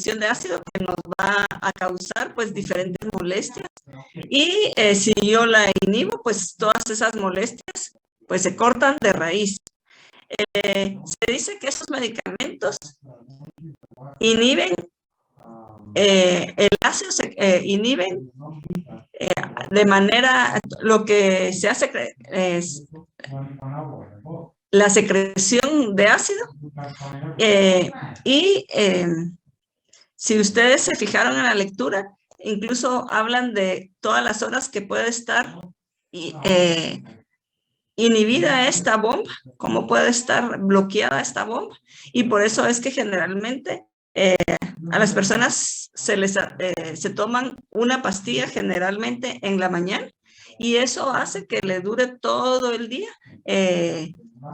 secreción de ácido que nos va a causar pues diferentes molestias. Y si yo la inhibo, pues todas esas molestias pues se cortan de raíz. Se dice que esos medicamentos inhiben el ácido, inhiben de manera, lo que se hace es la secreción de ácido. Si ustedes se fijaron en la lectura, incluso hablan de todas las horas que puede estar inhibida esta bomba, cómo puede estar bloqueada esta bomba. Y por eso es que generalmente a las personas se toman una pastilla generalmente en la mañana, y eso hace que le dure todo el día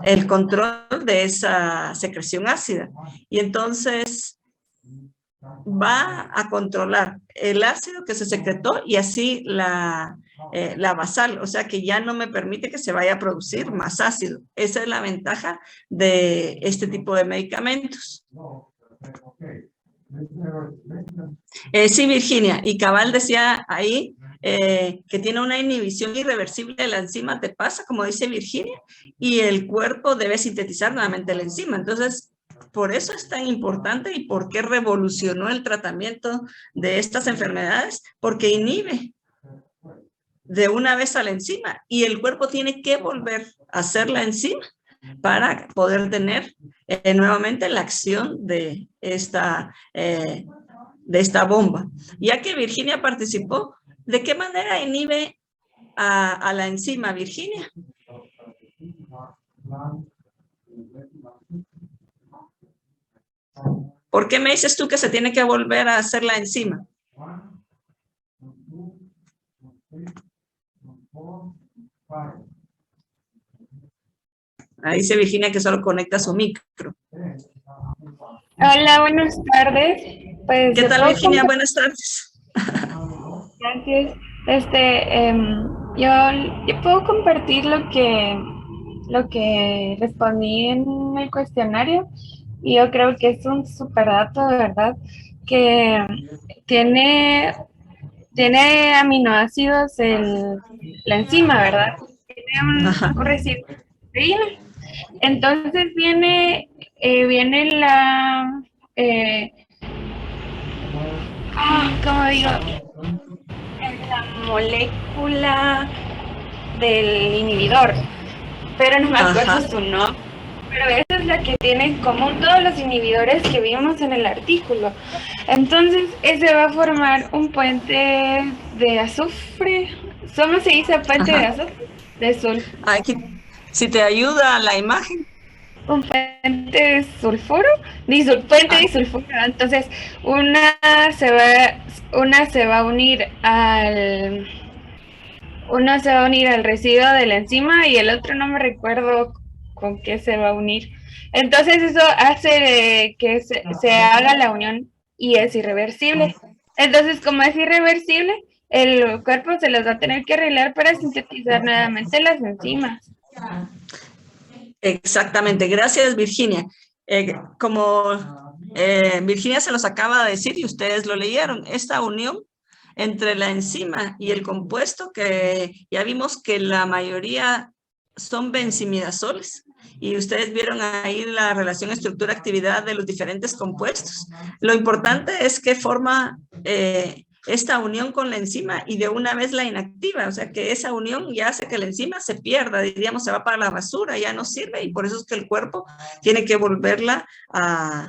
el control de esa secreción ácida. Y entonces va a controlar el ácido que se secretó y así la basal, o sea que ya no me permite que se vaya a producir más ácido. Esa es la ventaja de este tipo de medicamentos. Sí, Virginia, y Cabal decía ahí que tiene una inhibición irreversible de la enzima TEPasa, como dice Virginia, y el cuerpo debe sintetizar nuevamente la enzima. Entonces, por eso es tan importante y por qué revolucionó el tratamiento de estas enfermedades, porque inhibe de una vez a la enzima y el cuerpo tiene que volver a hacer la enzima para poder tener nuevamente la acción de esta bomba. Ya que Virginia participó, ¿de qué manera inhibe a la enzima, Virginia? ¿Por qué me dices tú que se tiene que volver a hacer la enzima? Ahí dice Virginia que solo conecta su micro. Hola, buenas tardes. Pues, ¿qué tal, Virginia? Buenas tardes. Gracias. Yo puedo compartir lo que respondí en el cuestionario, y yo creo que es un super dato, de verdad, que tiene aminoácidos la enzima, ¿verdad? Tiene un residuo de proteína. Entonces viene la, ¿cómo digo? La molécula del inhibidor, pero no me acuerdo su nombre. Pero esa es la que tiene en común todos los inhibidores que vimos en el artículo. Entonces, ese va a formar un puente de azufre. ¿Cómo se dice puente de azufre? De sulfuro. Aquí, si te ayuda la imagen. Un puente de sulfuro, puente de sulfuro. Entonces, una se va a unir al residuo de la enzima, y el otro no me recuerdo con qué se va a unir. Entonces eso hace que se haga la unión y es irreversible. Entonces, como es irreversible, el cuerpo se los va a tener que arreglar para sintetizar nuevamente las enzimas. Exactamente, gracias, Virginia. Como Virginia se los acaba de decir y ustedes lo leyeron, esta unión entre la enzima y el compuesto, que ya vimos que la mayoría son benzimidazoles, y ustedes vieron ahí la relación estructura-actividad de los diferentes compuestos. Lo importante es que forma esta unión con la enzima y de una vez la inactiva, o sea que esa unión ya hace que la enzima se pierda, diríamos, se va para la basura, ya no sirve, y por eso es que el cuerpo tiene que volverla a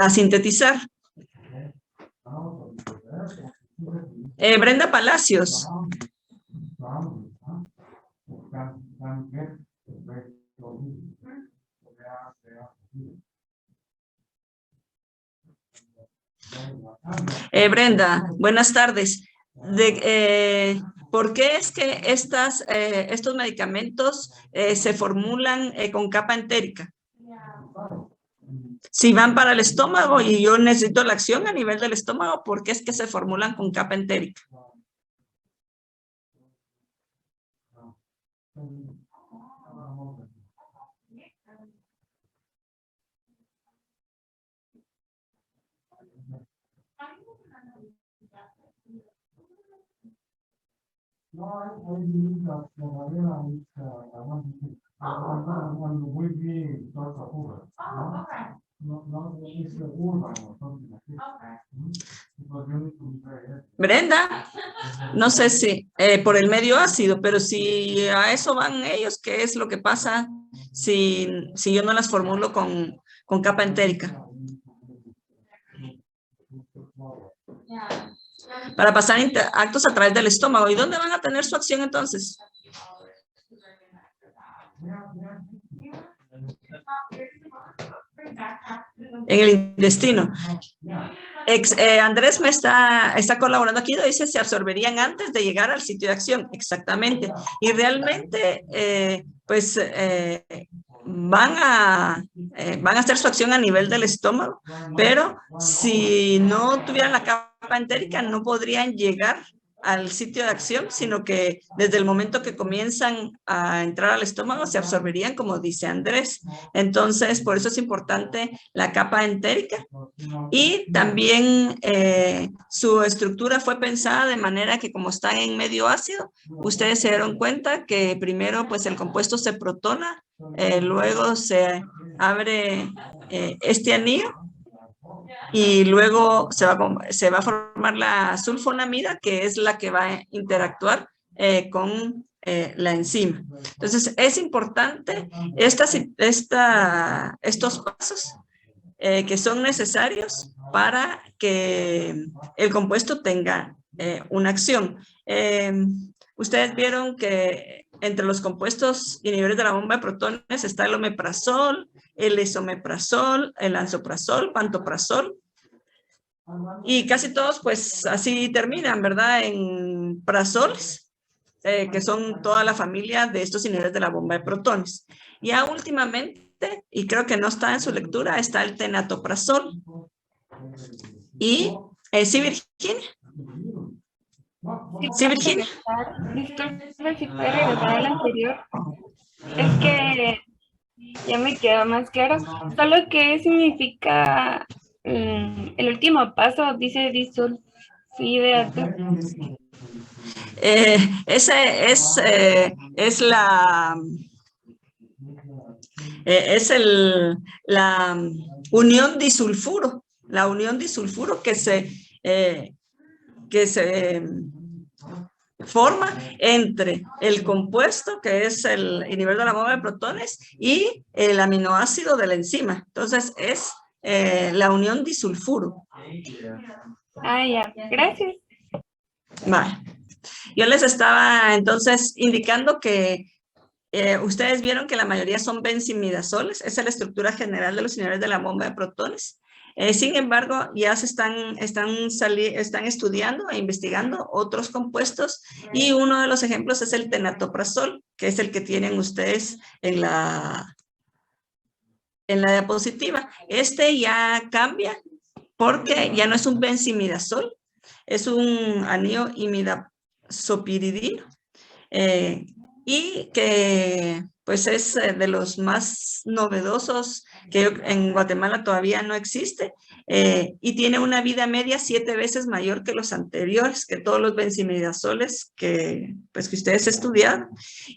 sintetizar. Brenda Palacios. Brenda, buenas tardes. ¿Por qué es que estos medicamentos se formulan con capa entérica? Si van para el estómago y yo necesito la acción a nivel del estómago, ¿por qué es que se formulan con capa entérica? Brenda, no sé si por el medio ácido, pero si a eso van ellos, ¿qué es lo que pasa si yo no las formulo con capa entérica? Para pasar actos a través del estómago. ¿Y dónde van a tener su acción entonces? En el intestino. Andrés me está colaborando aquí, dice se absorberían antes de llegar al sitio de acción, exactamente, y realmente pues van a hacer su acción a nivel del estómago, pero si no tuvieran la capa entérica no podrían llegar al sitio de acción, sino que desde el momento que comienzan a entrar al estómago se absorberían, como dice Andrés. Entonces, por eso es importante la capa entérica. Y también su estructura fue pensada de manera que como están en medio ácido, ustedes se dieron cuenta que primero pues el compuesto se protona, luego se abre este anillo y luego se va a formar la sulfonamida, que es la que va a interactuar con la enzima. Entonces, es importante estos pasos que son necesarios para que el compuesto tenga una acción. Ustedes vieron que entre los compuestos inhibidores de la bomba de protones está el omeprazol, el esomeprazol, el lansoprazol, pantoprazol. Y casi todos pues así terminan, ¿verdad? En prazoles, que son toda la familia de estos inhibidores de la bomba de protones. Ya últimamente, y creo que no está en su lectura, está el tenatoprazol. Y, ¿sí, Virginia? Sí, Virginia. Disculpe si puede regresar al anterior. Es que ya me queda más claro. Solo que significa el último paso, dice disulfidato. Ese es la unión disulfuro, la unión disulfuro que se forma entre el compuesto, que es el inhibidor de la bomba de protones, y el aminoácido de la enzima. Entonces, es la unión disulfuro. Ah, ya. Gracias. Vale. Yo les estaba entonces indicando que ustedes vieron que la mayoría son benzimidazoles. Esa es la estructura general de los inhibidores de la bomba de protones. Sin embargo, ya se están estudiando e investigando otros compuestos y uno de los ejemplos es el tenatoprazol, que es el que tienen ustedes en la diapositiva. Este ya cambia porque ya no es un benzimidazol, es un anillo imidazopiridino y que pues es de los más novedosos que en Guatemala todavía no existe y tiene una vida media 7 veces mayor que los anteriores, que todos los benzimidazoles que ustedes estudiaron,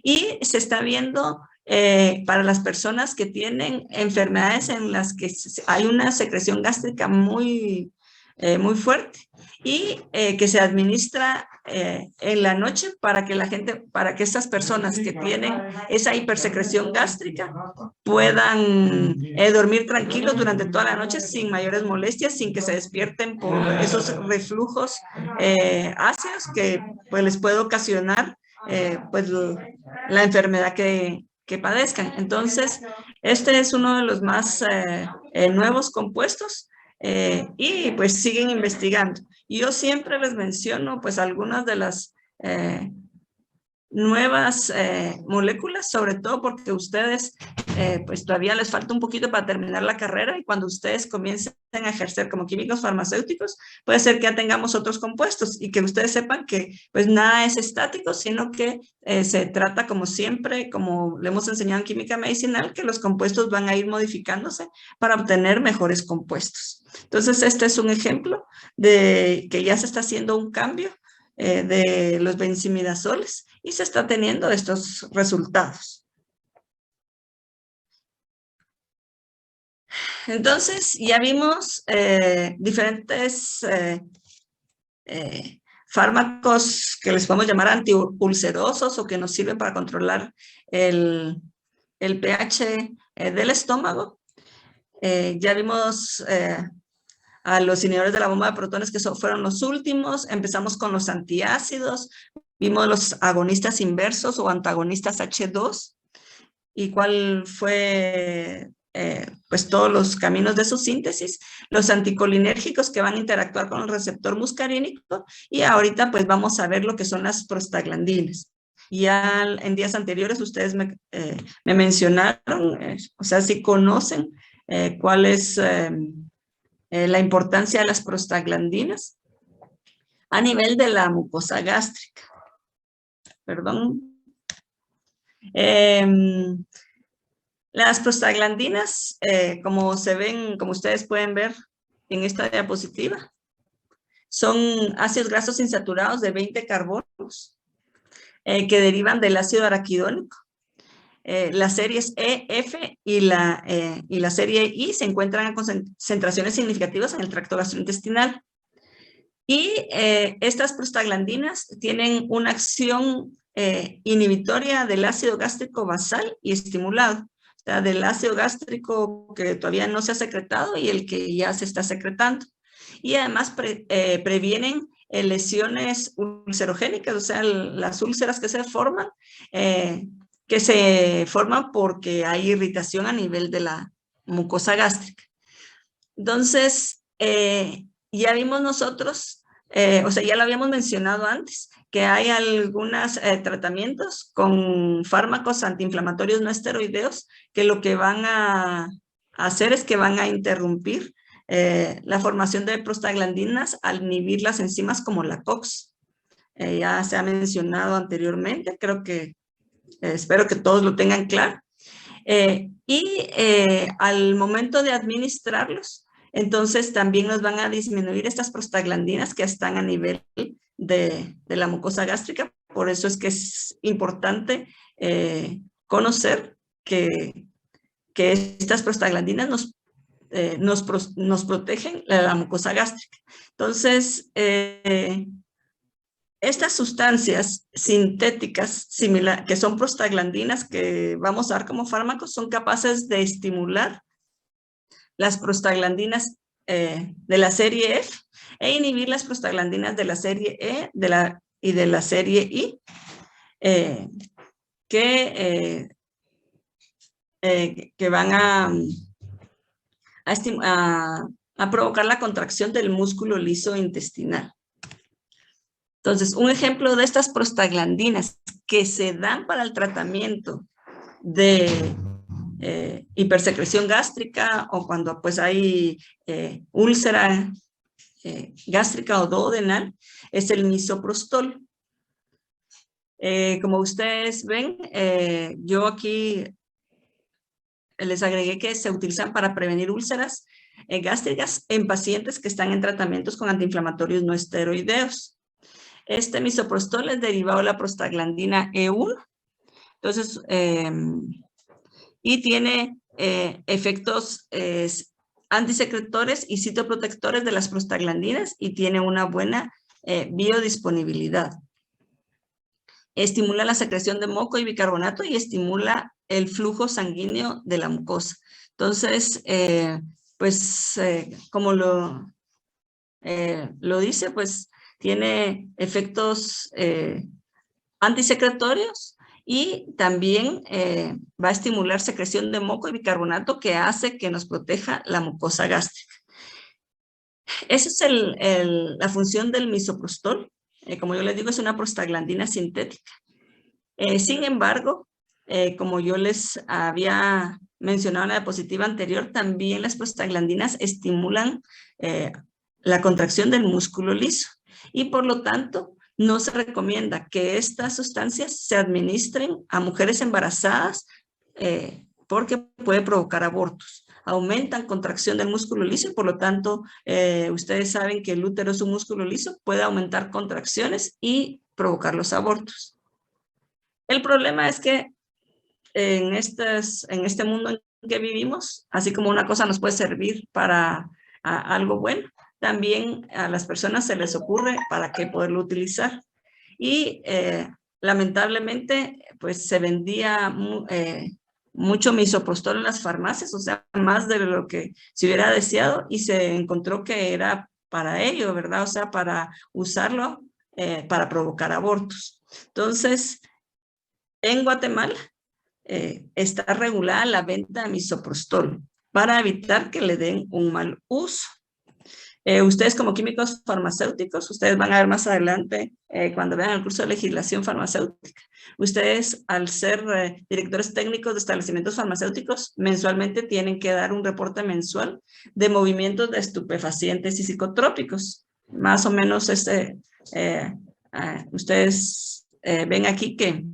y se está viendo para las personas que tienen enfermedades en las que hay una secreción gástrica muy fuerte y que se administra en la noche para que estas personas que tienen esa hipersecreción gástrica puedan dormir tranquilos durante toda la noche sin mayores molestias, sin que se despierten por esos reflujos ácidos que pues les puede ocasionar pues la enfermedad que padezcan. Entonces, este es uno de los más nuevos compuestos y pues siguen investigando. Yo siempre les menciono pues algunas de las nuevas moléculas, sobre todo porque ustedes pues todavía les falta un poquito para terminar la carrera y cuando ustedes comiencen a ejercer como químicos farmacéuticos, puede ser que ya tengamos otros compuestos y que ustedes sepan que pues nada es estático, sino que se trata como siempre, como le hemos enseñado en química medicinal, que los compuestos van a ir modificándose para obtener mejores compuestos. Entonces, este es un ejemplo de que ya se está haciendo un cambio de los benzimidazoles y se está teniendo estos resultados. Entonces, ya vimos diferentes fármacos que les podemos llamar antiulcerosos o que nos sirven para controlar el pH del estómago. Ya vimos a los inhibidores de la bomba de protones, que fueron los últimos. Empezamos con los antiácidos. Vimos los agonistas inversos o antagonistas H2 y cuál fue pues todos los caminos de su síntesis, los anticolinérgicos que van a interactuar con el receptor muscarínico y ahorita pues vamos a ver lo que son las prostaglandinas. Ya en días anteriores ustedes me mencionaron, o sea, si conocen cuál es la importancia de las prostaglandinas a nivel de la mucosa gástrica. Perdón. Las prostaglandinas, como se ven, como ustedes pueden ver en esta diapositiva, son ácidos grasos insaturados de 20 carbonos que derivan del ácido araquidónico. Las series E, F y la serie I se encuentran a concentraciones significativas en el tracto gastrointestinal. Y estas prostaglandinas tienen una acción inhibitoria del ácido gástrico basal y estimulado. O sea, del ácido gástrico que todavía no se ha secretado y el que ya se está secretando. Y además previenen lesiones ulcerogénicas, o sea, las úlceras que se forman porque hay irritación a nivel de la mucosa gástrica. Entonces, ya vimos nosotros, o sea, ya lo habíamos mencionado antes, que hay algunos tratamientos con fármacos antiinflamatorios no esteroideos que lo que van a hacer es que van a interrumpir la formación de prostaglandinas al inhibir las enzimas como la COX. Ya se ha mencionado anteriormente, creo que espero que todos lo tengan claro. Al momento de administrarlos, entonces también nos van a disminuir estas prostaglandinas que están a nivel de la mucosa gástrica. Por eso es que es importante conocer que estas prostaglandinas nos protegen la mucosa gástrica. Entonces, estas sustancias sintéticas que son prostaglandinas que vamos a dar como fármacos son capaces de estimular las prostaglandinas de la serie F e inhibir las prostaglandinas de la serie E y de la serie I que van a provocar la contracción del músculo liso intestinal. Entonces, un ejemplo de estas prostaglandinas que se dan para el tratamiento de hipersecreción gástrica o cuando pues hay úlcera gástrica o duodenal es el misoprostol. Como ustedes ven, yo aquí les agregué que se utilizan para prevenir úlceras gástricas en pacientes que están en tratamientos con antiinflamatorios no esteroideos. Este misoprostol es derivado de la prostaglandina E1. Entonces, y tiene efectos antisecretores y citoprotectores de las prostaglandinas y tiene una buena biodisponibilidad. Estimula la secreción de moco y bicarbonato y estimula el flujo sanguíneo de la mucosa. Entonces, como lo dice, pues tiene efectos antisecretorios y también va a estimular secreción de moco y bicarbonato que hace que nos proteja la mucosa gástrica. Esa es la función del misoprostol. Como yo les digo, es una prostaglandina sintética. Sin embargo, como yo les había mencionaba en la diapositiva anterior, también las prostaglandinas estimulan la contracción del músculo liso y por lo tanto no se recomienda que estas sustancias se administren a mujeres embarazadas porque puede provocar abortos. Aumentan contracción del músculo liso y por lo tanto ustedes saben que el útero es un músculo liso, puede aumentar contracciones y provocar los abortos. El problema es que en este mundo en que vivimos, así como una cosa nos puede servir para algo bueno, también a las personas se les ocurre para qué poderlo utilizar. Y lamentablemente, pues se vendía mucho misoprostol en las farmacias, o sea, más de lo que se hubiera deseado, y se encontró que era para ello, ¿verdad? O sea, para usarlo para provocar abortos. Entonces, en Guatemala está regulada la venta de misoprostol para evitar que le den un mal uso. Ustedes como químicos farmacéuticos, ustedes van a ver más adelante cuando vean el curso de legislación farmacéutica. Ustedes, al ser directores técnicos de establecimientos farmacéuticos, mensualmente tienen que dar un reporte mensual de movimientos de estupefacientes y psicotrópicos. Más o menos ustedes ven aquí que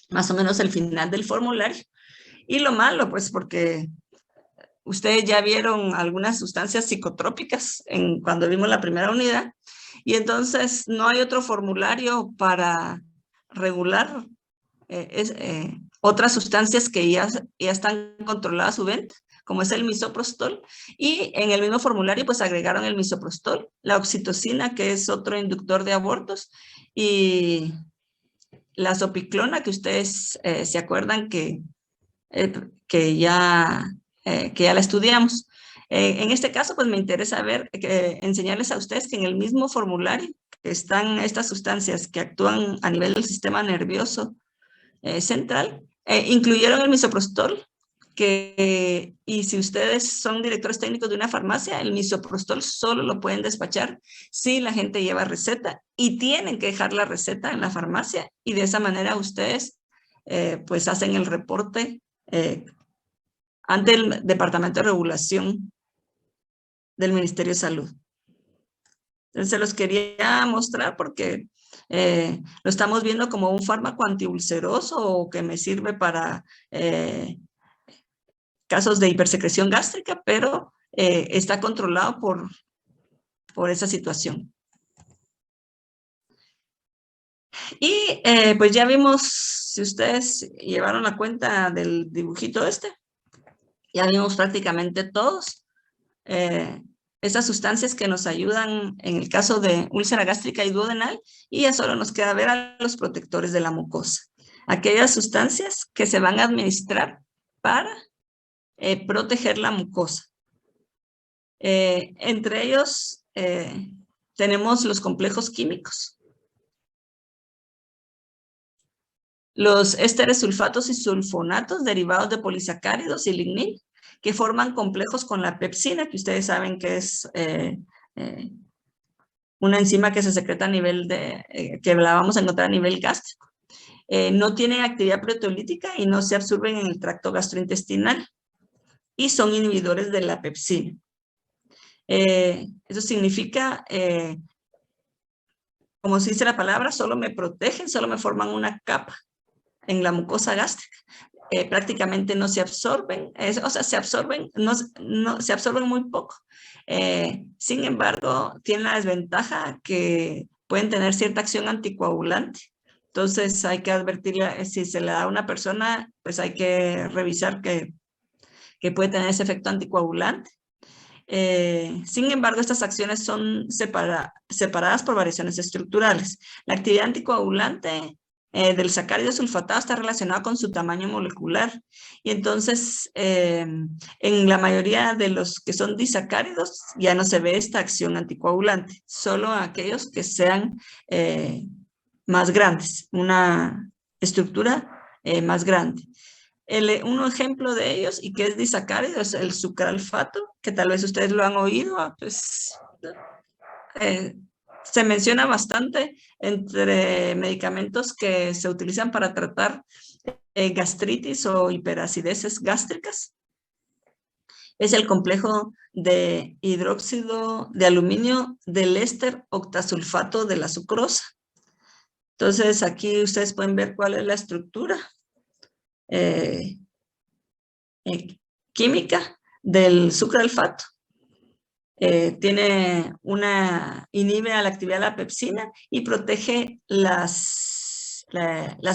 más o menos el final del formulario. Y lo malo, pues, porque ustedes ya vieron algunas sustancias psicotrópicas cuando vimos la primera unidad, y entonces no hay otro formulario para regular otras sustancias que ya están controladas su venta, como es el misoprostol, y en el mismo formulario pues agregaron el misoprostol, la oxitocina, que es otro inductor de abortos, y la zopiclona, que ustedes se acuerdan que ya la estudiamos. En este caso, pues me interesa enseñarles a ustedes que en el mismo formulario están estas sustancias que actúan a nivel del sistema nervioso central, incluyeron el misoprostol, y si ustedes son directores técnicos de una farmacia, el misoprostol solo lo pueden despachar si la gente lleva receta y tienen que dejar la receta en la farmacia, y de esa manera ustedes pues hacen el reporte ante el Departamento de Regulación del Ministerio de Salud. Entonces, se los quería mostrar porque lo estamos viendo como un fármaco antiulceroso o que me sirve para casos de hipersecreción gástrica, pero está controlado por esa situación. Y pues ya vimos, si ustedes llevaron la cuenta del dibujito ya vimos prácticamente todos esas sustancias que nos ayudan en el caso de úlcera gástrica y duodenal, y ya solo nos queda ver a los protectores de la mucosa. Aquellas sustancias que se van a administrar para proteger la mucosa. Entre ellos tenemos los complejos químicos, los ésteres sulfatos y sulfonatos derivados de polisacáridos y lignina, que forman complejos con la pepsina, que ustedes saben que es una enzima que se secreta a nivel que la vamos a encontrar a nivel gástrico. No tienen actividad proteolítica y no se absorben en el tracto gastrointestinal, y son inhibidores de la pepsina. Eso significa, como se dice la palabra, solo me protegen, solo me forman una capa en la mucosa gástrica. Prácticamente no se absorben, o sea, se absorben muy poco. Sin embargo, tienen la desventaja que pueden tener cierta acción anticoagulante. Entonces hay que advertirle, si se le da a una persona, pues hay que revisar que puede tener ese efecto anticoagulante. Sin embargo, estas acciones son separadas por variaciones estructurales. La actividad anticoagulante del sacárido sulfatado está relacionada con su tamaño molecular, y entonces en la mayoría de los que son disacáridos ya no se ve esta acción anticoagulante, solo aquellos que sean más grandes, una estructura más grande. Un ejemplo de ellos, y que es disacárido, es el sucralfato, que tal vez ustedes lo han oído, pues se menciona bastante entre medicamentos que se utilizan para tratar gastritis o hiperacideces gástricas. es el complejo de hidróxido de aluminio del éster octasulfato de la sucrosa. Entonces, aquí ustedes pueden ver cuál es la estructura química del sucralfato. Inhibe a la actividad de la pepsina y protege las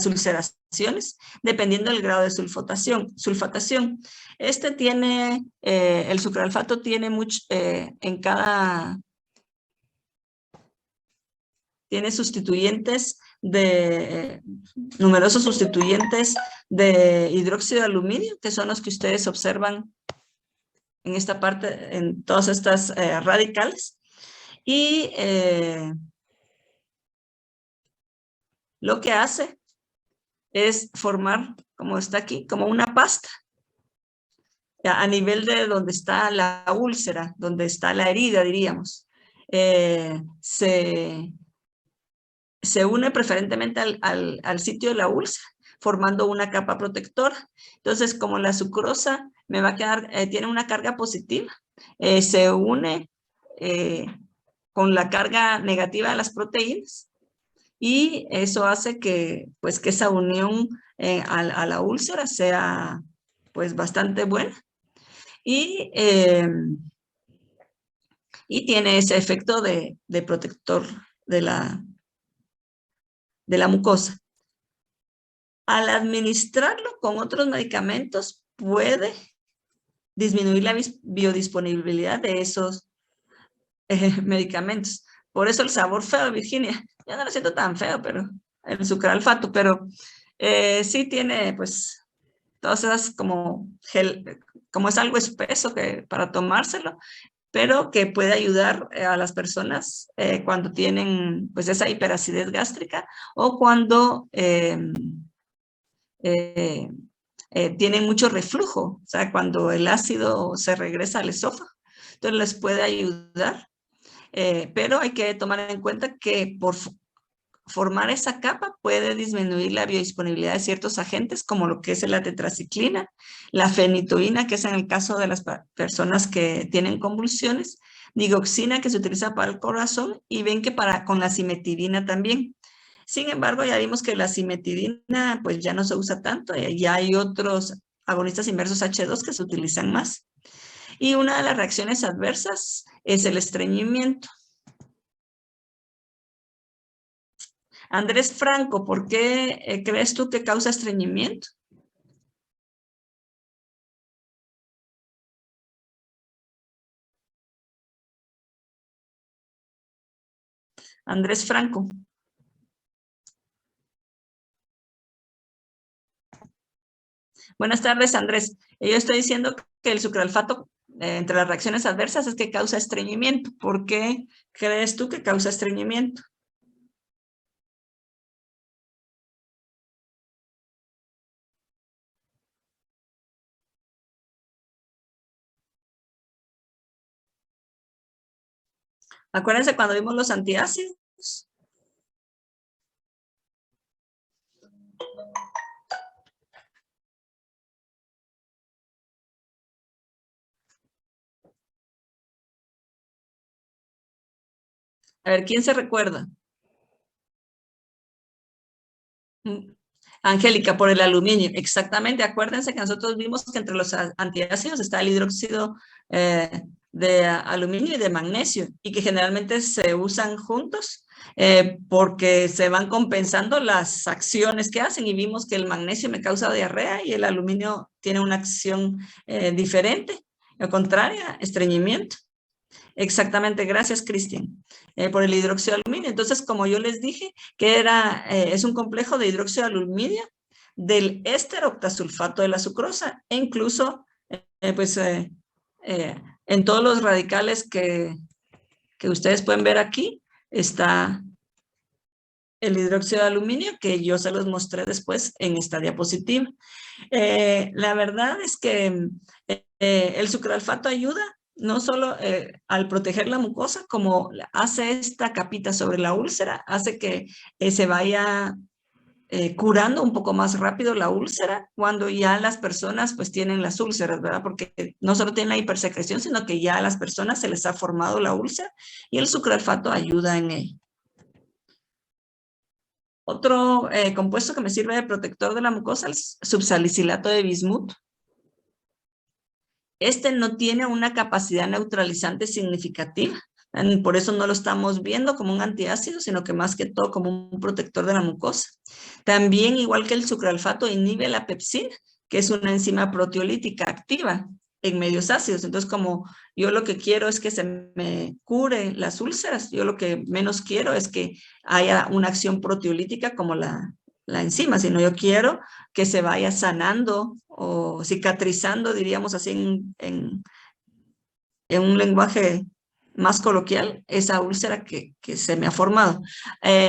ulceraciones dependiendo del grado de sulfatación. El sucralfato tiene tiene numerosos sustituyentes de hidróxido de aluminio, que son los que ustedes observan en esta parte, en todas estas radicales. Y lo que hace es formar, como está aquí, como una pasta a nivel de donde está la úlcera, donde está la herida, diríamos. Se une preferentemente al sitio de la úlcera, formando una capa protectora. Entonces, como la sucrosa tiene una carga positiva, se une con la carga negativa de las proteínas, y eso hace que esa unión a la úlcera sea pues bastante buena, y tiene ese efecto de protector de la mucosa. Al administrarlo con otros medicamentos puede disminuir la biodisponibilidad de esos medicamentos. Por eso el sabor feo, Virginia. Yo no lo siento tan feo, pero el sucralfato, pero sí tiene pues todas esas como es algo espeso para tomárselo, pero que puede ayudar a las personas cuando tienen pues esa hiperacidez gástrica, o cuando tienen mucho reflujo, o sea, cuando el ácido se regresa al esófago. Entonces les puede ayudar, pero hay que tomar en cuenta que por formar esa capa puede disminuir la biodisponibilidad de ciertos agentes, como lo que es la tetraciclina, la fenitoína, que es en el caso de las personas que tienen convulsiones, digoxina, que se utiliza para el corazón, y ven que con la cimetidina también. Sin embargo, ya vimos que la cimetidina pues ya no se usa tanto, ya hay otros agonistas inversos H2 que se utilizan más. Y una de las reacciones adversas es el estreñimiento. Andrés Franco, ¿por qué crees tú que causa estreñimiento? Andrés Franco. Buenas tardes, Andrés. Yo estoy diciendo que el sucralfato, entre las reacciones adversas, es que causa estreñimiento. ¿Por qué crees tú que causa estreñimiento? Acuérdense cuando vimos los antiácidos. A ver, ¿quién se recuerda? Angélica, por el aluminio. Exactamente, acuérdense que nosotros vimos que entre los antiácidos está el hidróxido de aluminio y de magnesio, y que generalmente se usan juntos porque se van compensando las acciones que hacen, y vimos que el magnesio me causa diarrea y el aluminio tiene una acción diferente, o contraria, estreñimiento. Exactamente, gracias, Cristian, por el hidróxido de aluminio. Entonces, como yo les dije, que es un complejo de hidróxido de aluminio del éster octasulfato de la sucrosa, e incluso, en todos los radicales que ustedes pueden ver aquí, está el hidróxido de aluminio, que yo se los mostré después en esta diapositiva. La verdad es que el sucralfato ayuda no solo al proteger la mucosa, como hace esta capita sobre la úlcera, hace que se vaya curando un poco más rápido la úlcera cuando ya las personas pues tienen las úlceras, ¿verdad? Porque no solo tienen la hipersecreción, sino que ya a las personas se les ha formado la úlcera y el sucralfato ayuda en ello. Otro compuesto que me sirve de protector de la mucosa es subsalicilato de bismuto. Este no tiene una capacidad neutralizante significativa. Por eso no lo estamos viendo como un antiácido, sino que más que todo como un protector de la mucosa. También, igual que el sucralfato, inhibe la pepsina, que es una enzima proteolítica activa en medios ácidos. Entonces, como yo lo que quiero es que se me cure las úlceras, yo lo que menos quiero es que haya una acción proteolítica como la enzima, sino yo quiero que se vaya sanando o cicatrizando, diríamos así en un lenguaje más coloquial, esa úlcera que se me ha formado.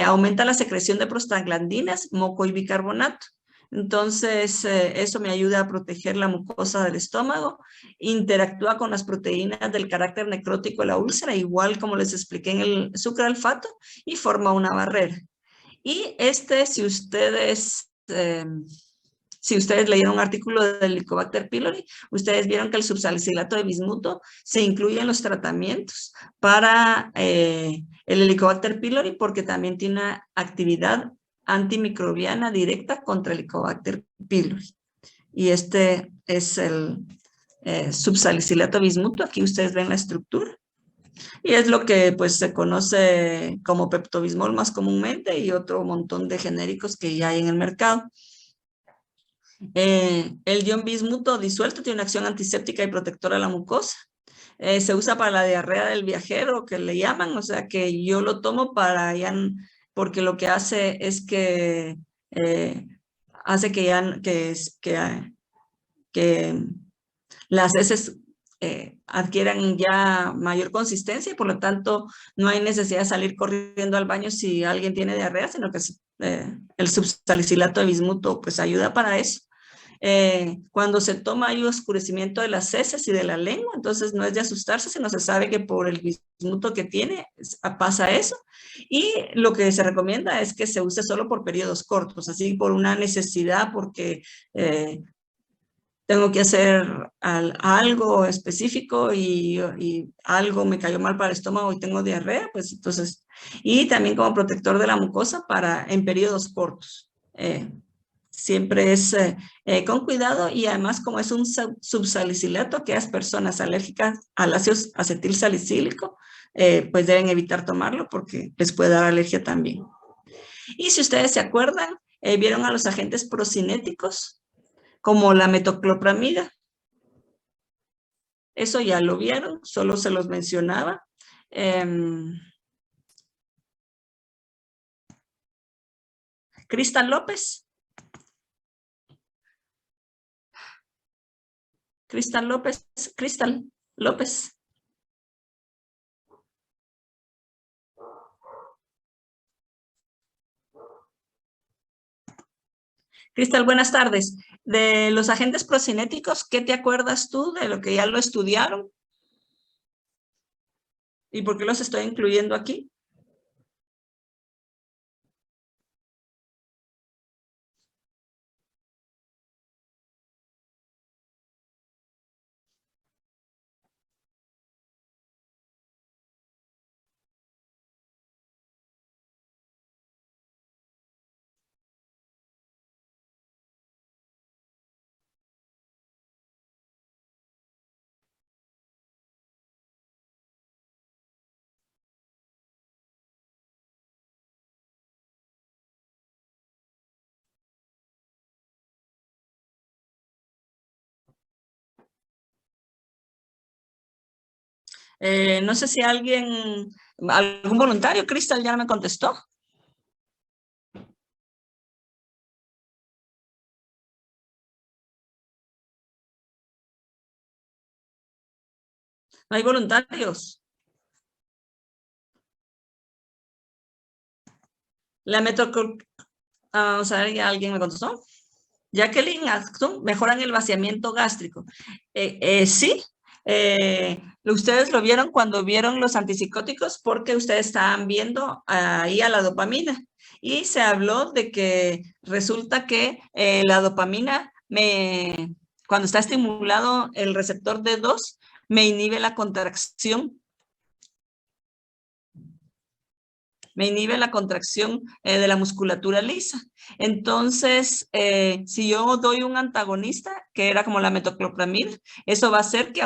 Aumenta la secreción de prostaglandinas, moco y bicarbonato. Entonces, eso me ayuda a proteger la mucosa del estómago, interactúa con las proteínas del carácter necrótico de la úlcera, igual como les expliqué en el sucralfato, y forma una barrera. Y si ustedes leyeron un artículo del Helicobacter pylori, ustedes vieron que el subsalicilato de bismuto se incluye en los tratamientos para el Helicobacter pylori porque también tiene una actividad antimicrobiana directa contra el Helicobacter pylori. Y este es el subsalicilato de bismuto. Aquí ustedes ven la estructura. Y es lo que pues se conoce como peptobismol más comúnmente y otro montón de genéricos que ya hay en el mercado. El ion bismuto disuelto tiene una acción antiséptica y protectora de la mucosa. Se usa para la diarrea del viajero, que le llaman, o sea que yo lo tomo para ya, porque lo que hace es que hace que las heces adquieran ya mayor consistencia y por lo tanto no hay necesidad de salir corriendo al baño si alguien tiene diarrea, sino que el subsalicilato de bismuto pues ayuda para eso. Cuando se toma hay oscurecimiento de las heces y de la lengua, entonces no es de asustarse, sino se sabe que por el bismuto que tiene pasa eso. Y lo que se recomienda es que se use solo por periodos cortos, así por una necesidad, porque tengo que hacer algo específico y algo me cayó mal para el estómago y tengo diarrea, pues entonces, y también como protector de la mucosa en periodos cortos. Siempre es con cuidado y además como es un subsalicilato que las personas alérgicas al ácido acetil salicílico pues deben evitar tomarlo porque les puede dar alergia también. Y si ustedes se acuerdan, vieron a los agentes procinéticos como la metoclopramida. Eso ya lo vieron, solo se los mencionaba. Cristal López. Cristal López. Cristal López. Cristal, buenas tardes. De los agentes procinéticos, ¿qué te acuerdas tú de lo que ya lo estudiaron? ¿Y por qué los estoy incluyendo aquí? No sé si algún voluntario, Cristal, ya me contestó. No hay voluntarios. La vamos a ver, ¿ya alguien me contestó? Jacqueline Acton, mejoran el vaciamiento gástrico. Sí, ustedes lo vieron cuando vieron los antipsicóticos porque ustedes estaban viendo ahí a la dopamina y se habló de que resulta que la dopamina cuando está estimulado el receptor D2, me inhibe la contracción. Me inhibe la contracción de la musculatura lisa. Entonces, si yo doy un antagonista, que era como la metoclopramida, eso va a hacer que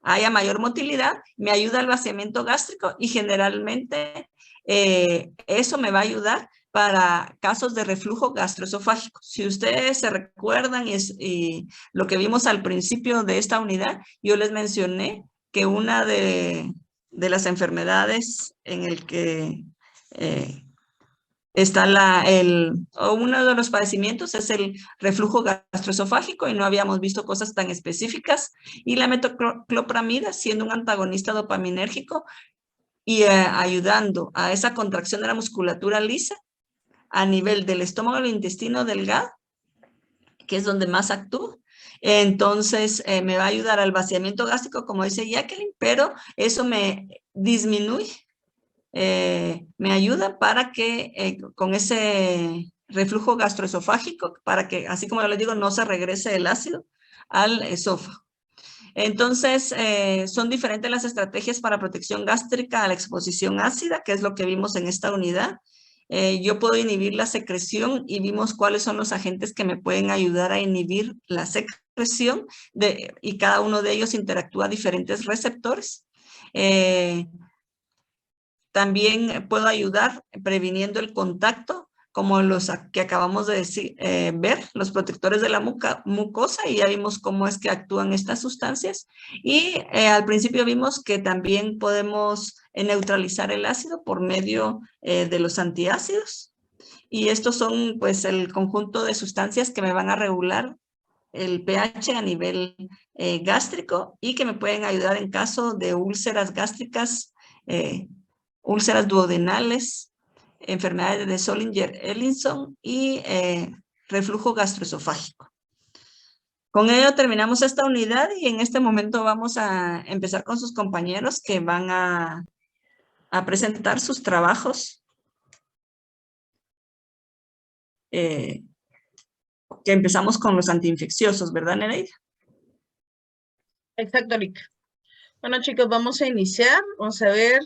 haya mayor motilidad, me ayuda al vaciamiento gástrico y generalmente eso me va a ayudar para casos de reflujo gastroesofágico. Si ustedes se recuerdan y lo que vimos al principio de esta unidad, yo les mencioné que una de las enfermedades en el que está uno de los padecimientos es el reflujo gastroesofágico y no habíamos visto cosas tan específicas. Y la metoclopramida, siendo un antagonista dopaminérgico y ayudando a esa contracción de la musculatura lisa a nivel del estómago y el intestino delgado, que es donde más actúa. Entonces, me va a ayudar al vaciamiento gástrico, como dice Jacqueline, pero eso me disminuye, me ayuda para que con ese reflujo gastroesofágico, para que, así como yo les digo, no se regrese el ácido al esófago. Entonces, son diferentes las estrategias para protección gástrica a la exposición ácida, que es lo que vimos en esta unidad. Yo puedo inhibir la secreción y vimos cuáles son los agentes que me pueden ayudar a inhibir la secreción y cada uno de ellos interactúa a diferentes receptores. También puedo ayudar previniendo el contacto, como los que acabamos de ver, los protectores de la mucosa, y ya vimos cómo es que actúan estas sustancias. Y al principio vimos que también podemos neutralizar el ácido por medio de los antiácidos. Y estos son pues el conjunto de sustancias que me van a regular el pH a nivel gástrico y que me pueden ayudar en caso de úlceras gástricas, úlceras duodenales, enfermedades de Zollinger-Ellison y reflujo gastroesofágico. Con ello terminamos esta unidad y en este momento vamos a empezar con sus compañeros que van a presentar sus trabajos. Que empezamos con los antiinfecciosos, ¿verdad, Nereida? Exacto, Erika. Bueno, chicos, vamos a iniciar. Vamos a ver.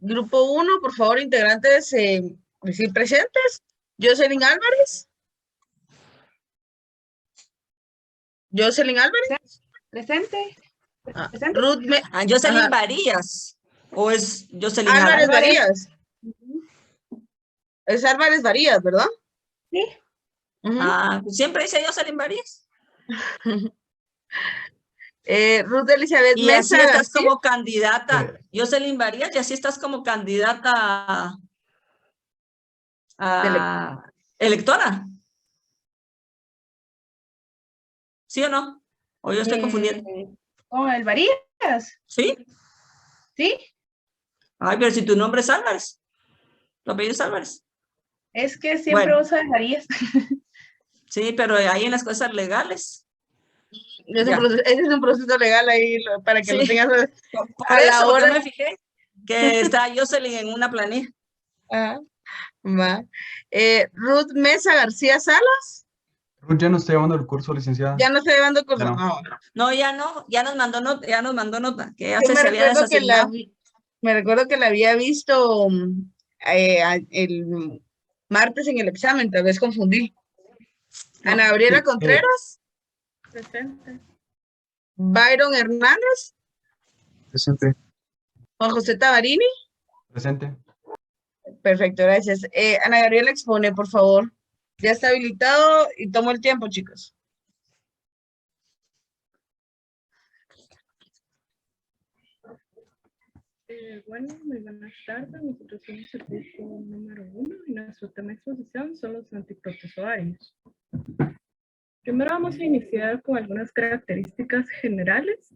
Grupo 1, por favor, integrantes, decir presentes. Jocelyn Álvarez. Jocelyn Álvarez. Presente. ¿Presente? Ruth Jocelyn Varías. ¿O es Jocelyn Álvarez Varías? Es Álvarez Varías, ¿verdad? Sí. Pues siempre dice Jocelyn Varías. Ruth Elizabeth y Mesa. Así estás como candidata. Jocelyn Varías, y así estás como candidata a electora. ¿Sí o no? ¿O yo estoy confundiendo? ¿El Varías? ¿Sí? ¿Sí? Ay, pero si tu nombre es Álvarez. Tu apellido es Álvarez. Es que siempre uso el Varías. Sí, pero ahí en las cosas legales. Ese es un proceso legal ahí para que lo tengas por eso, porque me fijé que está Jocelyn en una planilla. Va. Ruth Mesa García Salas. Ruth ya no está llevando el curso, licenciada. Ya no está llevando el curso. No, ya no, ya nos mandó nota, que ya Yo se había desasignado. Me recuerdo que la había visto el martes en el examen, tal vez confundí. No. Ana Gabriela Contreras. Presente. Byron Hernández. Presente. Juan José Tavarini. Presente. Perfecto, gracias. Ana Gabriela expone, por favor. Ya está habilitado y tomo el tiempo, chicos. Bueno, muy buenas tardes. Nosotros somos el grupo número 1 y nuestro tema de exposición son los antiprotozoarios. Primero vamos a iniciar con algunas características generales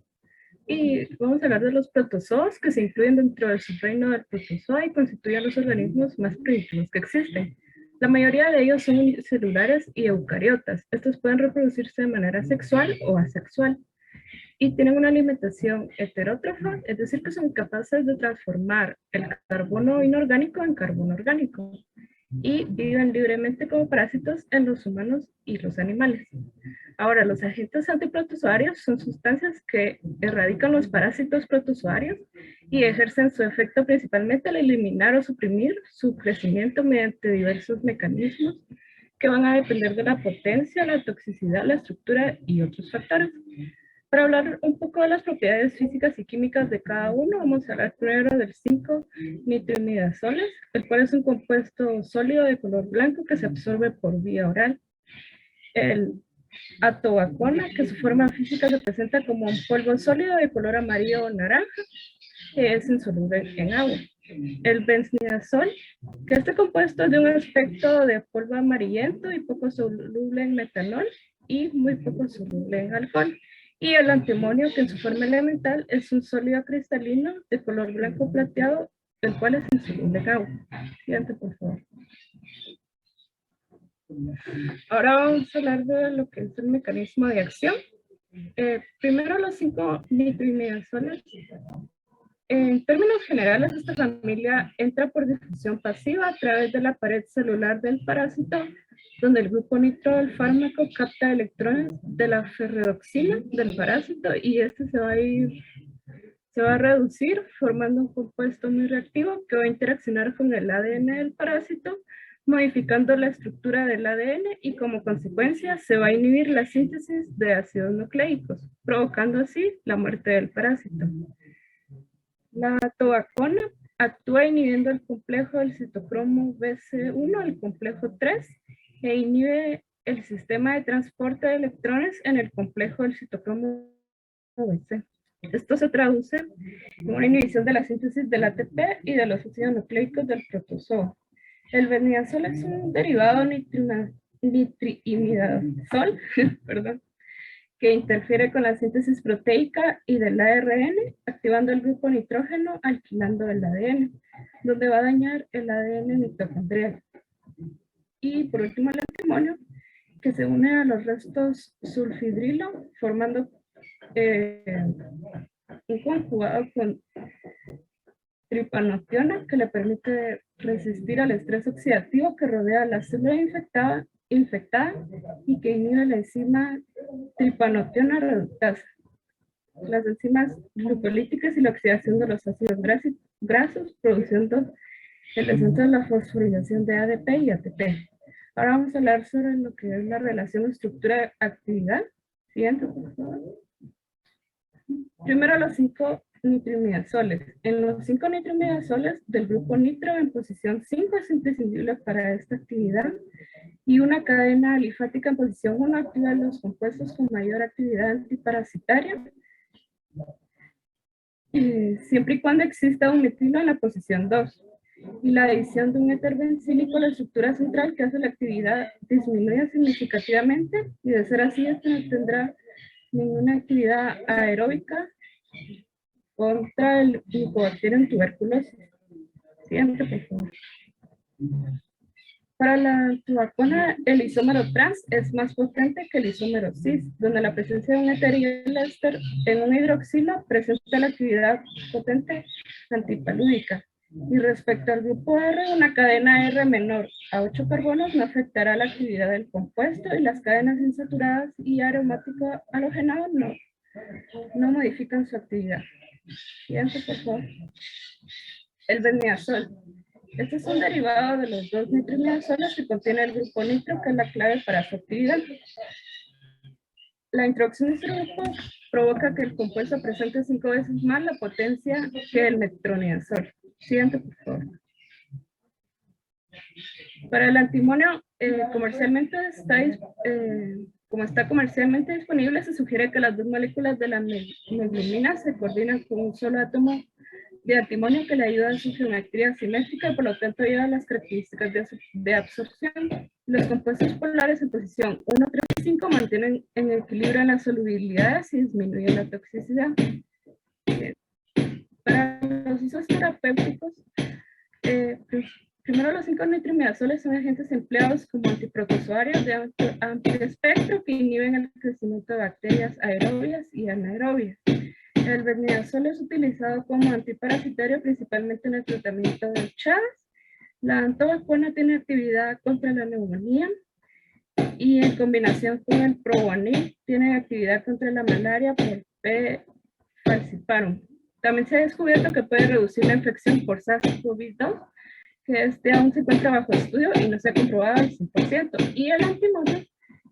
y vamos a hablar de los protozoos que se incluyen dentro del subreino del protozoa y constituyen los organismos más primitivos que existen. La mayoría de ellos son unicelulares y eucariotas. Estos pueden reproducirse de manera sexual o asexual y tienen una alimentación heterótrofa, es decir, que son capaces de transformar el carbono inorgánico en carbono orgánico. y viven libremente como parásitos en los humanos y los animales. Ahora, los agentes antiprotozoarios son sustancias que erradican los parásitos protozoarios y ejercen su efecto principalmente al eliminar o suprimir su crecimiento mediante diversos mecanismos que van a depender de la potencia, la toxicidad, la estructura y otros factores. Para hablar un poco de las propiedades físicas y químicas de cada uno, vamos a hablar primero del 5-nitroimidazoles, el cual es un compuesto sólido de color blanco que se absorbe por vía oral. El atobacona, que su forma física se presenta como un polvo sólido de color amarillo o naranja, que es insoluble en agua. El benzimidazol, que este compuesto es de un aspecto de polvo amarillento y poco soluble en metanol y muy poco soluble en alcohol. Y el antimonio, que en su forma elemental es un sólido cristalino de color blanco plateado, el cual es insoluble en agua. Siguiente, por favor. Ahora vamos a hablar de lo que es el mecanismo de acción. Primero, los 5-nitroimidazoles. En términos generales, esta familia entra por difusión pasiva a través de la pared celular del parásito, donde el grupo nitro del fármaco capta electrones de la ferredoxina del parásito y este se va a reducir formando un compuesto muy reactivo que va a interaccionar con el ADN del parásito, modificando la estructura del ADN y como consecuencia se va a inhibir la síntesis de ácidos nucleicos, provocando así la muerte del parásito. La tobacona actúa inhibiendo el complejo del citocromo BC1, el complejo 3, e inhibe el sistema de transporte de electrones en el complejo del citocromo BC. Esto se traduce en una inhibición de la síntesis del ATP y de los ácidos nucleicos del protozoo. El benzimidazol es un derivado nitriimidazol, perdón, que interfiere con la síntesis proteica y del ARN, activando el grupo nitrógeno, alquilando el ADN, donde va a dañar el ADN mitocondrial. Y por último el antimonio, que se une a los restos sulfidrilo, formando un conjugado con tripanotiona que le permite resistir al estrés oxidativo que rodea la célula infectada y que inhibe la enzima tripanotiona reductasa, las enzimas glucolíticas y la oxidación de los ácidos grasos, produciendo el descenso de la fosforilación de ADP y ATP. Ahora vamos a hablar sobre lo que es la relación estructura-actividad. Siguiente, por favor. Primero los 5-nitroimidazoles. En los 5-nitroimidazoles del grupo nitro en posición 5 es imprescindible para esta actividad y una cadena alifática en posición 1 activa los compuestos con mayor actividad antiparasitaria siempre y cuando exista un metilo en la posición 2 y la adición de un éter bencílico a la estructura central que hace la actividad disminuya significativamente y de ser así esto no tendrá ninguna actividad aeróbica contra el Mycobacterium tuberculosis. Siguiente, por favor. Para la tobacona, el isómero trans es más potente que el isómero cis, donde la presencia de un éter y el éster en un hidroxilo presenta la actividad potente antipalúdica. Y respecto al grupo R, una cadena R menor a 8 carbonos no afectará la actividad del compuesto y las cadenas insaturadas y aromático halogenado no modifican su actividad. Siguiente, por favor. El benzimidazol. Este es un derivado de los 2-nitroimidazoles que contiene el grupo nitro, que es la clave para su actividad. La introducción de este grupo provoca que el compuesto presente 5 veces más la potencia que el metronidazol. Siguiente, por favor. Para el antimonio, como está comercialmente disponible, se sugiere que las dos moléculas de la meglumina se coordinan con un solo átomo de antimonio que le ayuda en su geometría simétrica y por lo tanto ayuda a las características de absorción. Los compuestos polares en posición 1, 3 y 5 mantienen en equilibrio las solubilidades y disminuyen la toxicidad. Para los usos terapéuticos, primero los 5-nitroimidazoles son agentes empleados como antiprotozoarios de amplio espectro que inhiben el crecimiento de bacterias aerobias y anaerobias. El benzimidazol es utilizado como antiparasitario principalmente en el tratamiento de Chagas La tobacona tiene actividad contra la neumonía y en combinación con el Probonil tiene actividad contra la malaria por P. falciparum. También se ha descubierto que puede reducir la infección por SARS-CoV-2, que aún se encuentra bajo estudio y no se ha comprobado al 100%. Y el antimonio,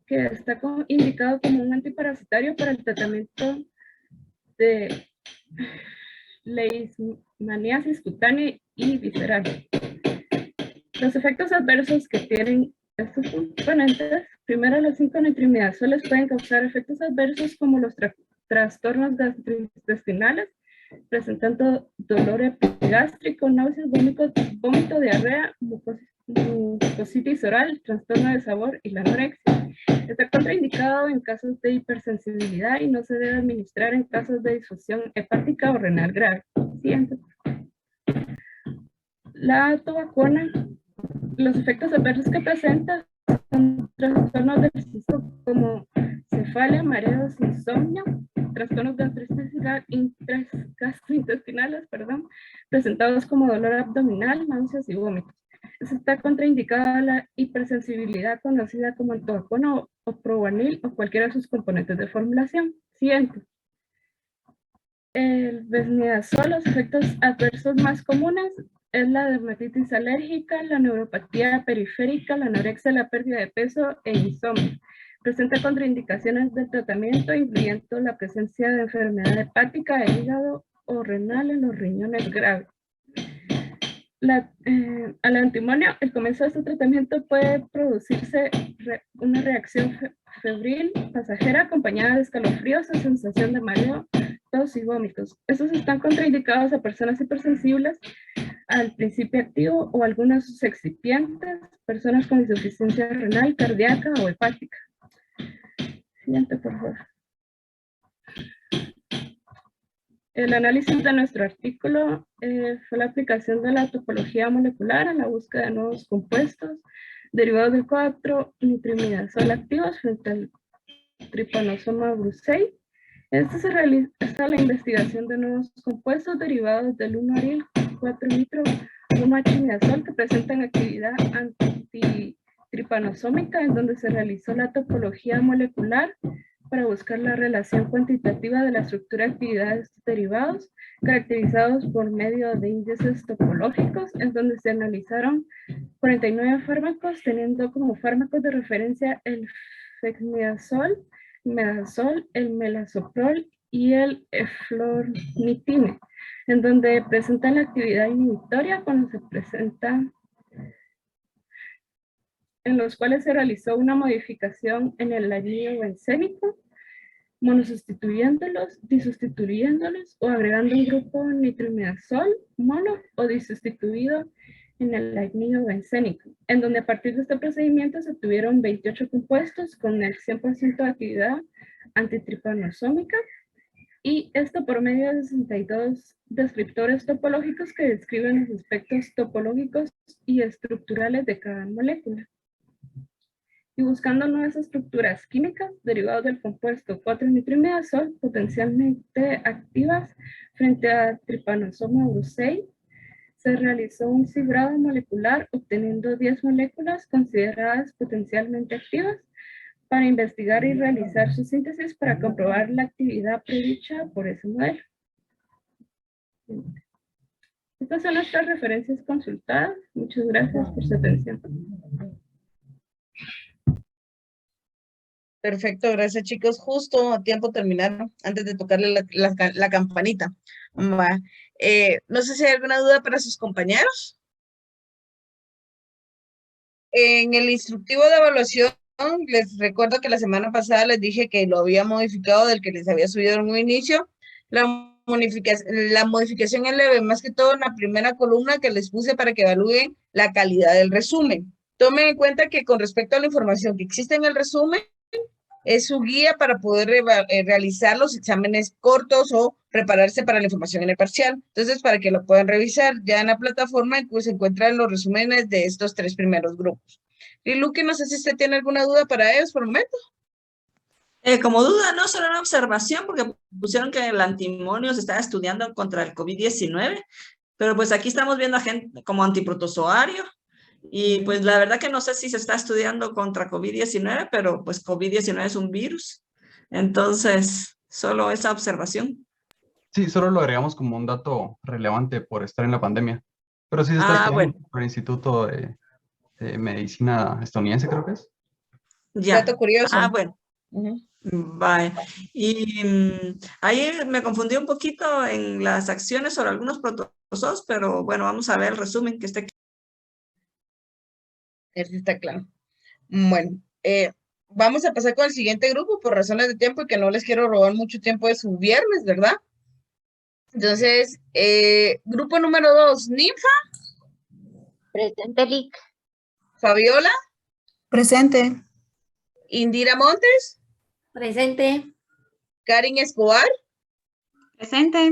que está indicado como un antiparasitario para el tratamiento de leishmaniasis cutánea y visceral. Los efectos adversos que tienen estos componentes, primero los 5-nitrimidazoles pueden causar efectos adversos como los trastornos gastrointestinales, presentando dolor epigástrico, náuseas, vómito, diarrea, mucositis oral, trastorno de sabor y la anorexia. Está contraindicado en casos de hipersensibilidad y no se debe administrar en casos de disfunción hepática o renal grave. Siguiente. La tobacona, los efectos adversos que presenta son trastornos del sistema como cefalia, mareos, insomnio, trastornos gastrointestinales, presentados como dolor abdominal, náuseas y vómitos. Eso está contraindicada la hipersensibilidad conocida como el tobacona o Probonil o cualquiera de sus componentes de formulación. Siguiente. El besnidazol, los efectos adversos más comunes es la dermatitis alérgica, la neuropatía periférica, la anorexia, la pérdida de peso e insomnio. Presenta contraindicaciones del tratamiento, incluyendo la presencia de enfermedad hepática, de hígado o renal en los riñones graves. Al antimonio, el comienzo de este tratamiento puede producirse una reacción febril pasajera acompañada de escalofríos o sensación de mareo, tos y vómitos. Estos están contraindicados a personas hipersensibles al principio activo o algunos sus excipientes, personas con insuficiencia renal, cardíaca o hepática. Siguiente, por favor. El análisis de nuestro artículo fue la aplicación de la topología molecular a la búsqueda de nuevos compuestos derivados del 4-nitrimidazol activos frente al Trypanosoma brucei. Esto se realiza la investigación de nuevos compuestos derivados del 1-aril 4-nitro-1-hachimidazol que presentan actividad antitripanosómica, en donde se realizó la topología molecular para buscar la relación cuantitativa de la estructura de actividad de estos derivados, caracterizados por medio de índices topológicos, en donde se analizaron 49 fármacos, teniendo como fármacos de referencia el fexmidazol, medazol, el melasoprol y el eflornitine, en donde presentan la actividad inhibitoria cuando se presenta, en los cuales se realizó una modificación en el anillo bencénico, monosustituyéndolos, disustituyéndolos o agregando un grupo nitrimidazol mono o disustituido en el anillo bencénico, en donde a partir de este procedimiento se obtuvieron 28 compuestos con el 100% de actividad antitripanosómica, y esto por medio de 62 descriptores topológicos que describen los aspectos topológicos y estructurales de cada molécula. Y buscando nuevas estructuras químicas derivadas del compuesto 4-nitrimidazol potencialmente activas frente a Trypanosoma brucei, se realizó un fibrado molecular obteniendo 10 moléculas consideradas potencialmente activas para investigar y realizar su síntesis para comprobar la actividad predicha por ese modelo. Estas son nuestras referencias consultadas. Muchas gracias por su atención. Perfecto, gracias chicos. Justo a tiempo terminaron antes de tocarle la campanita. Va. No sé si hay alguna duda para sus compañeros. En el instructivo de evaluación, les recuerdo que la semana pasada les dije que lo había modificado del que les había subido en un inicio. La modificación es leve, más que todo en la primera columna que les puse para que evalúen la calidad del resumen. Tomen en cuenta que con respecto a la información que existe en el resumen, es su guía para poder realizar los exámenes cortos o prepararse para la información en el parcial. Entonces, para que lo puedan revisar, ya en la plataforma pues, se encuentran los resúmenes de estos 3 primeros grupos. Y Luque, no sé si usted tiene alguna duda para ellos por el momento. Como duda, no, solo una observación, porque pusieron que el antimonio se estaba estudiando contra el COVID-19, pero pues aquí estamos viendo a gente como antiprotozoario, Y pues la verdad que no sé si se está estudiando contra COVID-19, pero pues COVID-19 es un virus. Entonces, solo esa observación. Sí, solo lo agregamos como un dato relevante por estar en la pandemia. Pero sí se está Ah, estudiando bueno, por el Instituto de Medicina estadounidense, creo que es. ya. Dato curioso. Ah, bueno. Ujú. Vale. Y ahí me confundí un poquito en las acciones sobre algunos protozoos, pero bueno, vamos a ver el resumen que esté. Eso está claro. Bueno, vamos a pasar con el siguiente grupo por razones de tiempo y que no les quiero robar mucho tiempo de su viernes, ¿verdad? Entonces, grupo número 2, Ninfa, Presente, Lic. Fabiola, Presente. Indira Montes, Presente. Karin Escobar, Presente.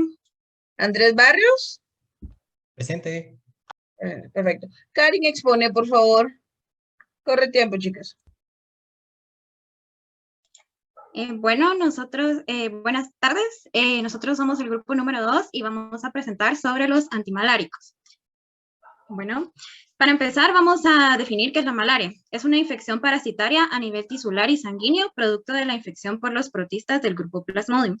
Andrés Barrios. Presente. Perfecto. Karin expone, por favor. Corre tiempo, chicas. Bueno, buenas tardes. Nosotros somos el grupo número 2 y vamos a presentar sobre los antimaláricos. Bueno, para empezar vamos a definir qué es la malaria. Es una infección parasitaria a nivel tisular y sanguíneo, producto de la infección por los protistas del grupo Plasmodium,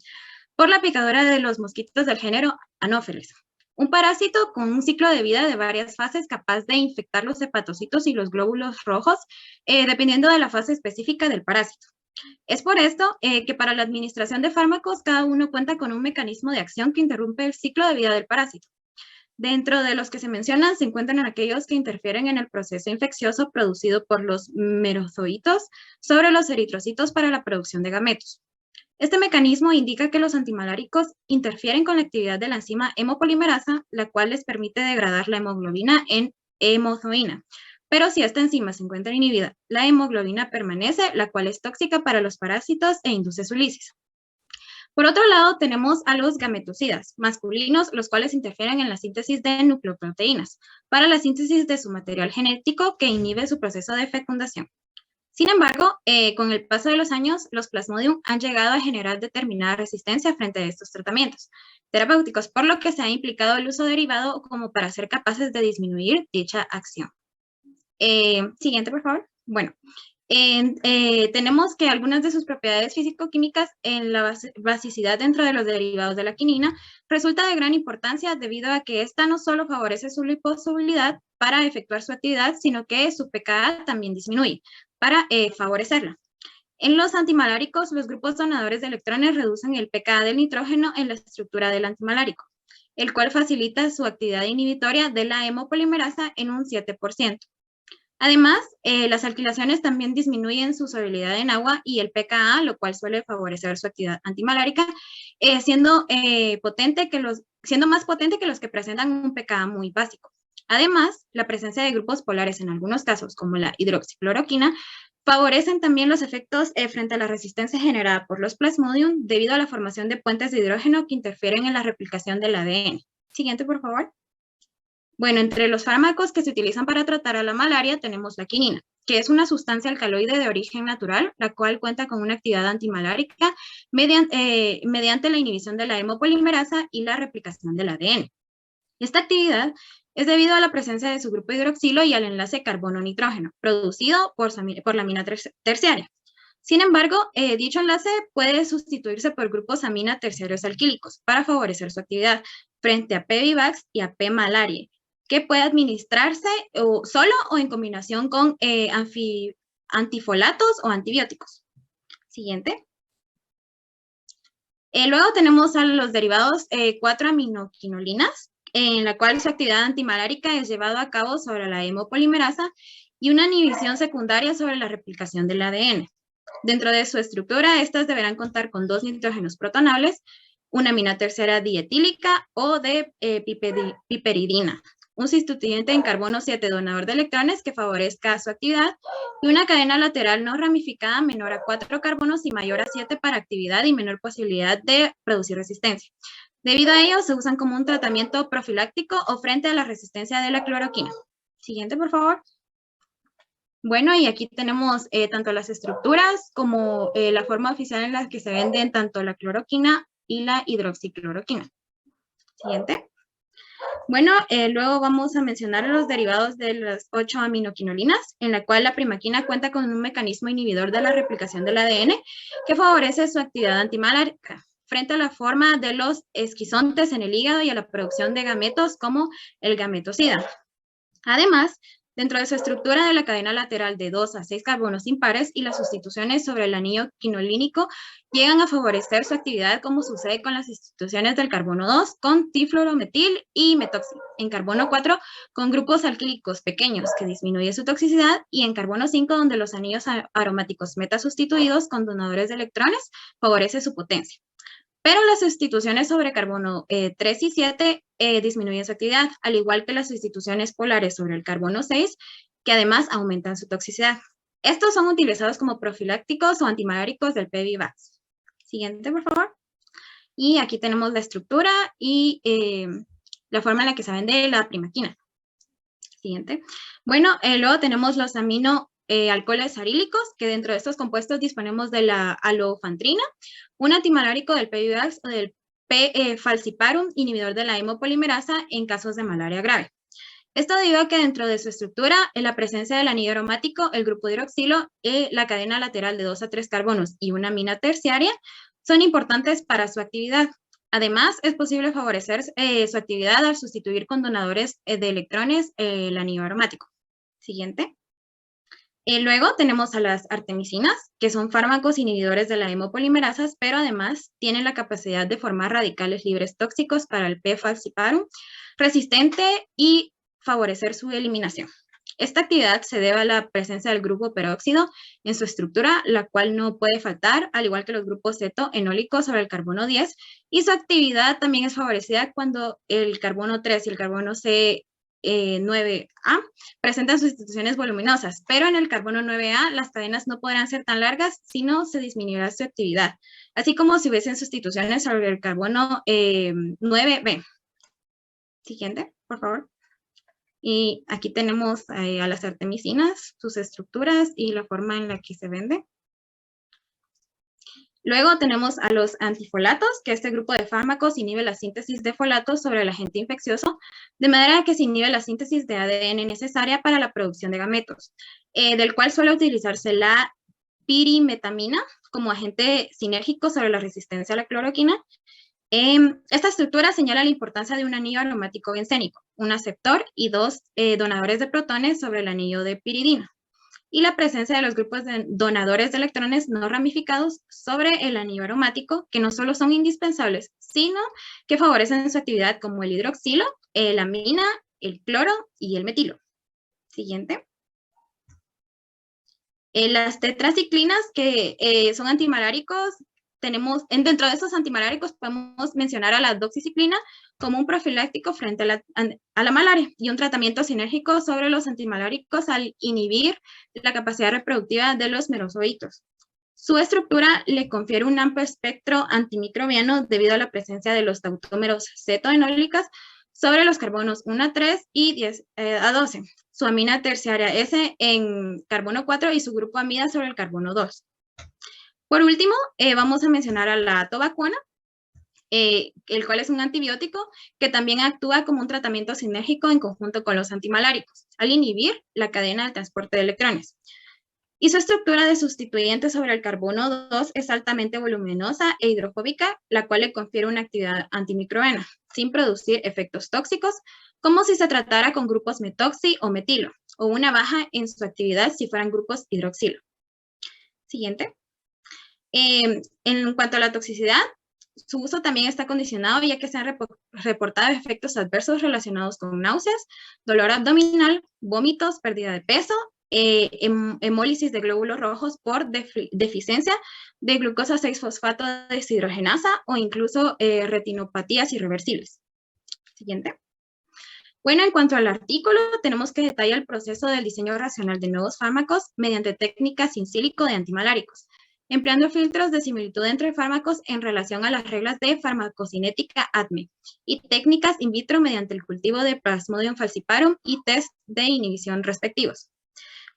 por la picadura de los mosquitos del género Anopheles. Un parásito con un ciclo de vida de varias fases capaz de infectar los hepatocitos y los glóbulos rojos, dependiendo de la fase específica del parásito. Es por esto que para la administración de fármacos cada uno cuenta con un mecanismo de acción que interrumpe el ciclo de vida del parásito. Dentro de los que se mencionan se encuentran aquellos que interfieren en el proceso infeccioso producido por los merozoitos sobre los eritrocitos para la producción de gametos. Este mecanismo indica que los antimaláricos interfieren con la actividad de la enzima hemopolimerasa, la cual les permite degradar la hemoglobina en hemozoína. Pero si esta enzima se encuentra inhibida, la hemoglobina permanece, la cual es tóxica para los parásitos e induce su lisis. Por otro lado, tenemos a los gametocidas masculinos, los cuales interfieren en la síntesis de nucleoproteínas para la síntesis de su material genético que inhibe su proceso de fecundación. Sin embargo, con el paso de los años, los Plasmodium han llegado a generar determinada resistencia frente a estos tratamientos terapéuticos, por lo que se ha implicado el uso derivado como para ser capaces de disminuir dicha acción. Siguiente, por favor. Bueno, tenemos que algunas de sus propiedades físico-químicas en la basicidad dentro de los derivados de la quinina resulta de gran importancia debido a que esta no solo favorece su liposolubilidad para efectuar su actividad, sino que su pKa también disminuye para favorecerla. En los antimaláricos, los grupos donadores de electrones reducen el pKa del nitrógeno en la estructura del antimalárico, el cual facilita su actividad inhibitoria de la hemopolimerasa en un 7%. Además, las alquilaciones también disminuyen su solubilidad en agua y el pKa, lo cual suele favorecer su actividad antimalárica, siendo más potente que los que presentan un pKa muy básico. Además, la presencia de grupos polares en algunos casos, como la hidroxicloroquina, favorecen también los efectos frente a la resistencia generada por los Plasmodium debido a la formación de puentes de hidrógeno que interfieren en la replicación del ADN. Siguiente, por favor. Bueno, entre los fármacos que se utilizan para tratar a la malaria tenemos la quinina, que es una sustancia alcaloide de origen natural, la cual cuenta con una actividad antimalárica mediante la inhibición de la hemopolimerasa y la replicación del ADN. Esta actividad es debido a la presencia de su grupo hidroxilo y al enlace carbono-nitrógeno, producido por la amina terciaria. Sin embargo, dicho enlace puede sustituirse por grupos amina terciarios alquílicos para favorecer su actividad frente a P-Vivax y a P-Malariae, que puede administrarse solo o en combinación con antifolatos o antibióticos. Siguiente. Luego tenemos a los derivados 4-aminoquinolinas, en la cual su actividad antimalárica es llevada a cabo sobre la hemopolimerasa y una inhibición secundaria sobre la replicación del ADN. Dentro de su estructura, estas deberán contar con 2 nitrógenos protonables, una amina terciaria dietílica o de piperidina, un sustituyente en carbono 7 donador de electrones que favorezca su actividad y una cadena lateral no ramificada menor a 4 carbonos y mayor a 7 para actividad y menor posibilidad de producir resistencia. Debido a ello, se usan como un tratamiento profiláctico o frente a la resistencia de la cloroquina. Siguiente, por favor. Bueno, y aquí tenemos tanto las estructuras como la forma oficial en la que se venden tanto la cloroquina y la hidroxicloroquina. Siguiente. Bueno, luego vamos a mencionar los derivados de las 8 aminoquinolinas, en la cual la primaquina cuenta con un mecanismo inhibidor de la replicación del ADN que favorece su actividad antimalárica frente a la forma de los esquizontes en el hígado y a la producción de gametos como el gametocida. Además, dentro de su estructura de la cadena lateral de 2 a 6 carbonos impares y las sustituciones sobre el anillo quinolínico llegan a favorecer su actividad como sucede con las sustituciones del carbono 2 con difluorometil y metoxi, en carbono 4 con grupos alquílicos pequeños que disminuye su toxicidad y en carbono 5 donde los anillos aromáticos metasustituidos con donadores de electrones favorece su potencia. Pero las sustituciones sobre carbono 3 y 7 disminuyen su actividad, al igual que las sustituciones polares sobre el carbono 6, que además aumentan su toxicidad. Estos son utilizados como profilácticos o antimaláricos del PBVAX. Siguiente, por favor. Y aquí tenemos la estructura y la forma en la que se vende la primaquina. Siguiente. Bueno, luego tenemos los alcoholes arílicos, que dentro de estos compuestos disponemos de la alofantrina, un antimalárico del PBVAX o del P-falciparum, inhibidor de la hemopolimerasa en casos de malaria grave. Esto debido a que dentro de su estructura, en la presencia del anillo aromático, el grupo hidroxilo, la cadena lateral de 2 a 3 carbonos y una amina terciaria son importantes para su actividad. Además, es posible favorecer su actividad al sustituir con donadores de electrones el anillo aromático. Siguiente. Luego tenemos a las artemisinas, que son fármacos inhibidores de la hemopolimerasas, pero además tienen la capacidad de formar radicales libres tóxicos para el P-falciparum resistente y favorecer su eliminación. Esta actividad se debe a la presencia del grupo peróxido en su estructura, la cual no puede faltar, al igual que los grupos ceto-enólicos sobre el carbono 10, y su actividad también es favorecida cuando el carbono 3 y el carbono C 9A presentan sustituciones voluminosas, pero en el carbono 9A las cadenas no podrán ser tan largas, sino se disminuirá su actividad, así como si hubiesen sustituciones sobre el carbono 9B. Siguiente, por favor. Y aquí tenemos a las artemisinas, sus estructuras y la forma en la que se vende. Luego tenemos a los antifolatos, que este grupo de fármacos inhibe la síntesis de folatos sobre el agente infeccioso, de manera que se inhibe la síntesis de ADN necesaria para la producción de gametos, del cual suele utilizarse la pirimetamina como agente sinérgico sobre la resistencia a la cloroquina. Esta estructura señala la importancia de un anillo aromático bencénico, un aceptor y 2 donadores de protones sobre el anillo de piridina, y la presencia de los grupos de donadores de electrones no ramificados sobre el anillo aromático, que no solo son indispensables, sino que favorecen su actividad como el hidroxilo, la amina, el cloro y el metilo. Siguiente. Las tetraciclinas, que son antimaláricos, dentro de esos antimaláricos podemos mencionar a la doxiciclina como un profiláctico frente a la malaria y un tratamiento sinérgico sobre los antimaláricos al inhibir la capacidad reproductiva de los merozoitos. Su estructura le confiere un amplio espectro antimicrobiano debido a la presencia de los tautómeros cetoenólicas sobre los carbonos 1 a 3 y 10 a 12. Su amina terciaria S en carbono 4 y su grupo amida sobre el carbono 2. Por último, vamos a mencionar a la tobacuana, el cual es un antibiótico que también actúa como un tratamiento sinérgico en conjunto con los antimaláricos, al inhibir la cadena de transporte de electrones. Y su estructura de sustituyente sobre el carbono 2 es altamente voluminosa e hidrofóbica, la cual le confiere una actividad antimicrobiana, sin producir efectos tóxicos, como si se tratara con grupos metoxi o metilo, o una baja en su actividad si fueran grupos hidroxilo. Siguiente. En cuanto a la toxicidad, su uso también está condicionado ya que se han reportado efectos adversos relacionados con náuseas, dolor abdominal, vómitos, pérdida de peso, hemólisis de glóbulos rojos por deficiencia de glucosa 6-fosfato deshidrogenasa o incluso retinopatías irreversibles. Siguiente. Bueno, en cuanto al artículo, tenemos que detallar el proceso del diseño racional de nuevos fármacos mediante técnicas in silico de antimaláricos, empleando filtros de similitud entre fármacos en relación a las reglas de farmacocinética ADME y técnicas in vitro mediante el cultivo de Plasmodium falciparum y test de inhibición respectivos.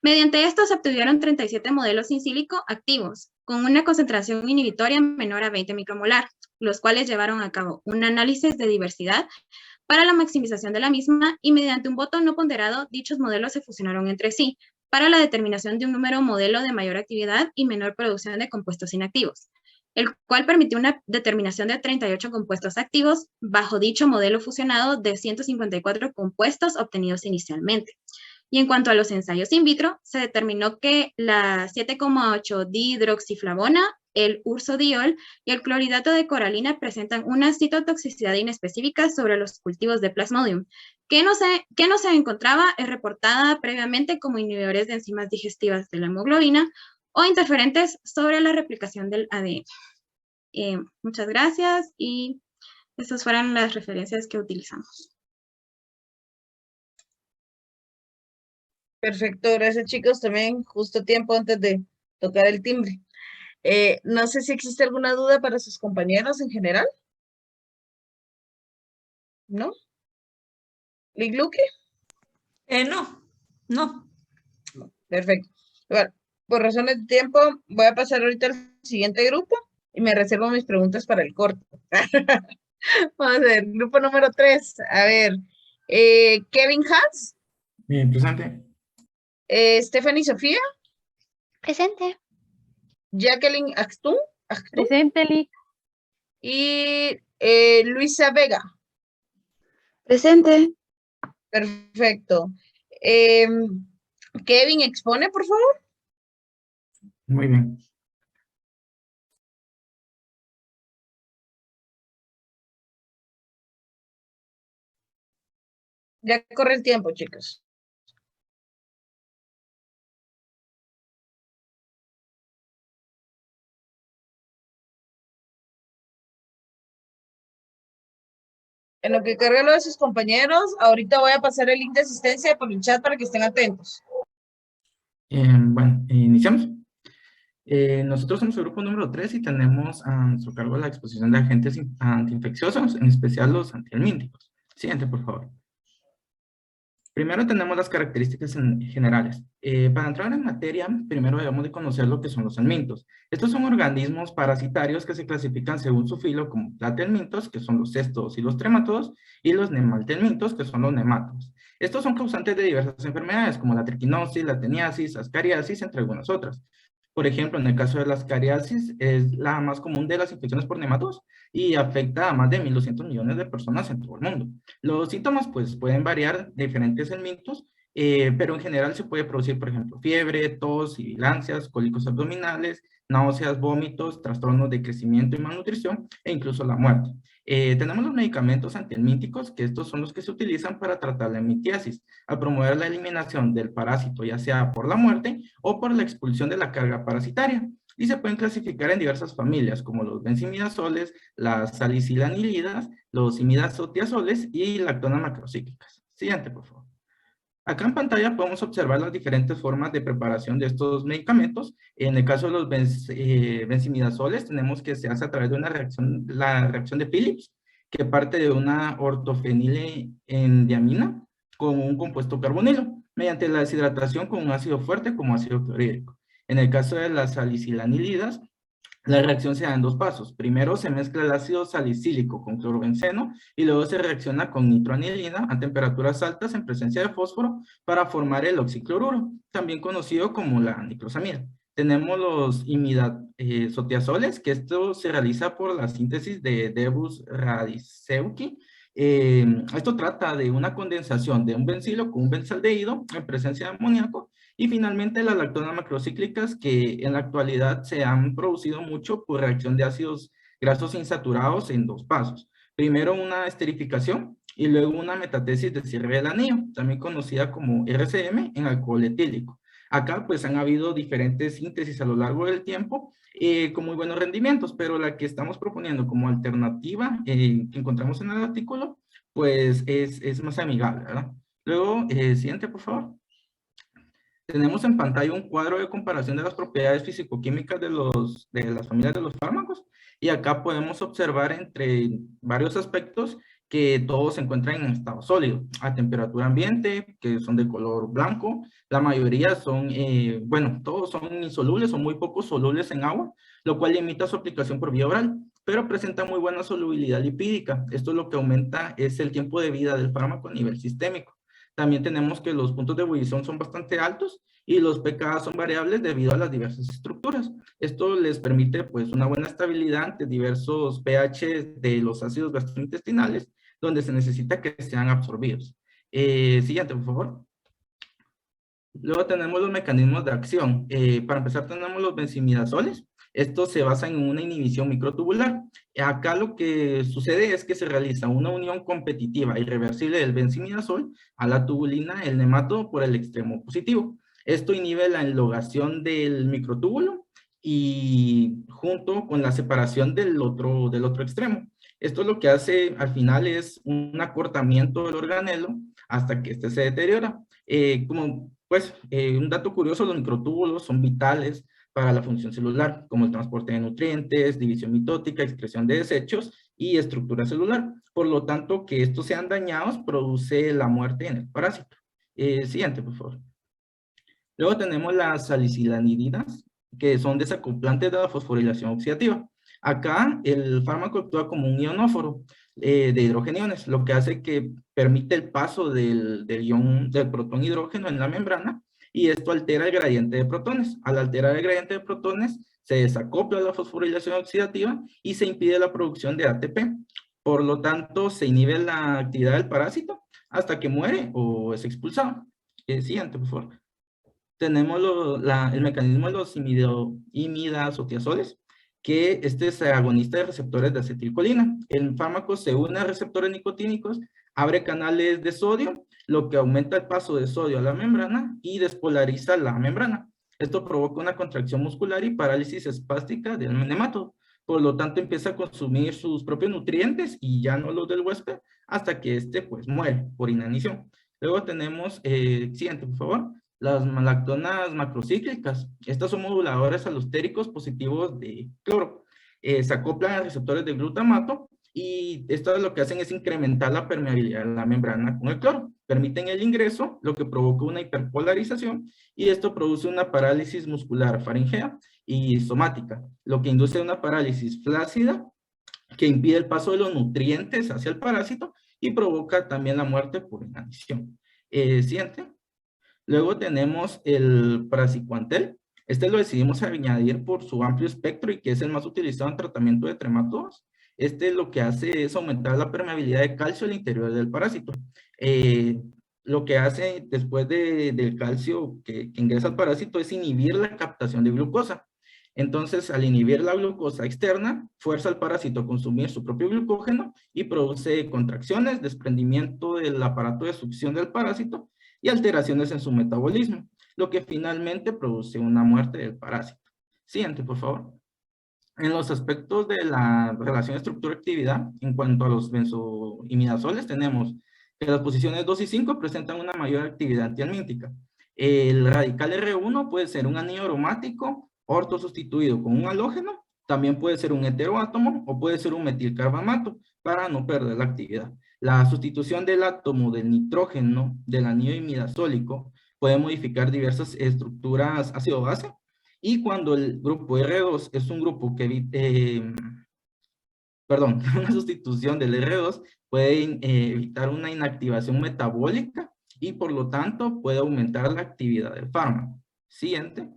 Mediante esto se obtuvieron 37 modelos in silico activos, con una concentración inhibitoria menor a 20 micromolar, los cuales llevaron a cabo un análisis de diversidad para la maximización de la misma y mediante un voto no ponderado, dichos modelos se fusionaron entre sí para la determinación de un número modelo de mayor actividad y menor producción de compuestos inactivos, el cual permitió una determinación de 38 compuestos activos bajo dicho modelo fusionado de 154 compuestos obtenidos inicialmente. Y en cuanto a los ensayos in vitro, se determinó que la 7,8-dihidroxiflavona, el ursodiol y el clorhidrato de coralina presentan una citotoxicidad inespecífica sobre los cultivos de Plasmodium, que no se encontraba reportada previamente como inhibidores de enzimas digestivas de la hemoglobina o interferentes sobre la replicación del ADN. Muchas gracias y estas fueron las referencias que utilizamos. Perfecto, gracias chicos, también justo tiempo antes de tocar el timbre. No sé si existe alguna duda para sus compañeros en general. ¿No? ¿Ligluque? No. Perfecto. Bueno, por razones de tiempo, voy a pasar ahorita al siguiente grupo y me reservo mis preguntas para el corto. Vamos a ver, grupo número 3. A ver, Kevin Hans. Bien, presente. Stephanie Sofía. Presente. Jacqueline Axtún. Presente, Lick. Y Luisa Vega. Presente. Perfecto. Kevin, expone, por favor. Muy bien. Ya corre el tiempo, chicos. En lo que carga lo de sus compañeros, ahorita voy a pasar el link de asistencia por el chat para que estén atentos. Bueno, iniciamos. Nosotros somos el grupo número 3 y tenemos a nuestro cargo la exposición de agentes antiinfecciosos, en especial los antihelmínticos. Siguiente, por favor. Primero tenemos las características generales. Para entrar en materia, primero debemos de conocer lo que son los helmintos. Estos son organismos parasitarios que se clasifican según su filo como platelmintos, que son los cestos y los tremátodos, y los nemaltelmintos, que son los nemátodos. Estos son causantes de diversas enfermedades, como la triquinosis, la teniasis, ascariasis, entre algunas otras. Por ejemplo, en el caso de la ascariasis, es la más común de las infecciones por nematodos y afecta a más de 1.200 millones de personas en todo el mundo. Los síntomas pues pueden variar de diferentes helmintos, pero en general se puede producir, por ejemplo, fiebre, tos, sibilancias, cólicos abdominales, náuseas, vómitos, trastornos de crecimiento y malnutrición e incluso la muerte. Tenemos los medicamentos antihelmínticos, que estos son los que se utilizan para tratar la helmintiasis, a promover la eliminación del parásito, ya sea por la muerte o por la expulsión de la carga parasitaria. Y se pueden clasificar en diversas familias, como los benzimidazoles, las salicilanilidas, los imidazotiazoles y lactonas macrocíclicas. Siguiente, por favor. Acá en pantalla podemos observar las diferentes formas de preparación de estos medicamentos. En el caso de los benzimidazoles, tenemos que se hace a través de una reacción, la reacción de Phillips, que parte de una ortofenilendiamina con un compuesto carbonilo, mediante la deshidratación con un ácido fuerte como ácido clorhídrico. En el caso de las salicilanilidas, la reacción se da en dos pasos. Primero se mezcla el ácido salicílico con clorobenceno y luego se reacciona con nitroanilina a temperaturas altas en presencia de fósforo para formar el oxicloruro, también conocido como la niclosamida. Tenemos los imidazotiazoles, que esto se realiza por la síntesis de Debus radiceuki. Esto trata de una condensación de un bencilo con un benzaldehído en presencia de amoníaco. Y finalmente las lactonas macrocíclicas, que en la actualidad se han producido mucho por reacción de ácidos grasos insaturados en dos pasos. Primero una esterificación y luego una metatesis de cierre del anillo, también conocida como RCM en alcohol etílico. Acá pues han habido diferentes síntesis a lo largo del tiempo con muy buenos rendimientos, pero la que estamos proponiendo como alternativa que encontramos en el artículo, pues es más amigable, ¿verdad? Luego, siguiente por favor. Tenemos en pantalla un cuadro de comparación de las propiedades físico-químicas de las familias de los fármacos y acá podemos observar entre varios aspectos que todos se encuentran en estado sólido, a temperatura ambiente, que son de color blanco. La mayoría son, bueno, todos son insolubles o muy poco solubles en agua, lo cual limita su aplicación por vía oral. pero presenta muy buena solubilidad lipídica. Esto lo que aumenta es el tiempo de vida del fármaco a nivel sistémico. También tenemos que los puntos de ebullición son bastante altos y los pKa son variables debido a las diversas estructuras. Esto les permite pues una buena estabilidad ante diversos pH de los ácidos gastrointestinales donde se necesita que sean absorbidos. Siguiente, por favor. Luego tenemos los mecanismos de acción. Para empezar tenemos los benzimidazoles. Estos se basan en una inhibición microtubular. Acá lo que sucede es que se realiza una unión competitiva irreversible del benzimidazol a la tubulina, el nematodo, por el extremo positivo. Esto inhibe la enlogación del microtúbulo y junto con la separación del otro extremo. Esto lo que hace al final es un acortamiento del organelo hasta que este se deteriora. Un dato curioso, los microtúbulos son vitales para la función celular, como el transporte de nutrientes, división mitótica, excreción de desechos y estructura celular. Por lo tanto, que estos sean dañados produce la muerte en el parásito. Siguiente, por favor. Luego tenemos las salicilanidinas, que son desacoplantes de la fosforilación oxidativa. Acá el fármaco actúa como un ionóforo de hidrogeniones, lo que hace que permite el paso del protón hidrógeno en la membrana, y esto altera el gradiente de protones. Al alterar el gradiente de protones, se desacopla la fosforilación oxidativa y se impide la producción de ATP. Por lo tanto, se inhibe la actividad del parásito hasta que muere o es expulsado. Siguiente, por favor. Tenemos el mecanismo de los imidazotiazoles, que este es agonista de receptores de acetilcolina. El fármaco se une a receptores nicotínicos, abre canales de sodio, lo que aumenta el paso de sodio a la membrana y despolariza la membrana. Esto provoca una contracción muscular y parálisis espástica del nematodo. Por lo tanto, empieza a consumir sus propios nutrientes y ya no los del huésped hasta que este pues muere por inanición. Luego tenemos, siguiente por favor, las malactonas macrocíclicas. Estas son moduladores alostéricos positivos de cloro. Se acoplan a receptores de glutamato y esto lo que hacen es incrementar la permeabilidad de la membrana con el cloro. Permiten el ingreso, lo que provoca una hiperpolarización, y esto produce una parálisis muscular faringea y somática, lo que induce una parálisis flácida que impide el paso de los nutrientes hacia el parásito y provoca también la muerte por inanición. Siguiente. Luego tenemos el praziquantel. Este lo decidimos añadir por su amplio espectro y que es el más utilizado en tratamiento de trematodos. Este lo que hace es aumentar la permeabilidad de calcio al interior del parásito. Lo que hace después del calcio que ingresa al parásito es inhibir la captación de glucosa. Entonces, al inhibir la glucosa externa, fuerza al parásito a consumir su propio glucógeno y produce contracciones, desprendimiento del aparato de succión del parásito y alteraciones en su metabolismo, lo que finalmente produce una muerte del parásito. Siguiente, por favor. En los aspectos de la relación estructura-actividad, en cuanto a los benzoimidazoles, tenemos que las posiciones 2 y 5 presentan una mayor actividad antihelmíntica. El radical R1 puede ser un anillo aromático ortosustituido con un halógeno, también puede ser un heteroátomo o puede ser un metilcarbamato para no perder la actividad. La sustitución del átomo del nitrógeno del anillo imidazólico puede modificar diversas estructuras ácido-base, y cuando el grupo R2 es un grupo que una sustitución del R2 puede evitar una inactivación metabólica y por lo tanto puede aumentar la actividad del fármaco. Siguiente.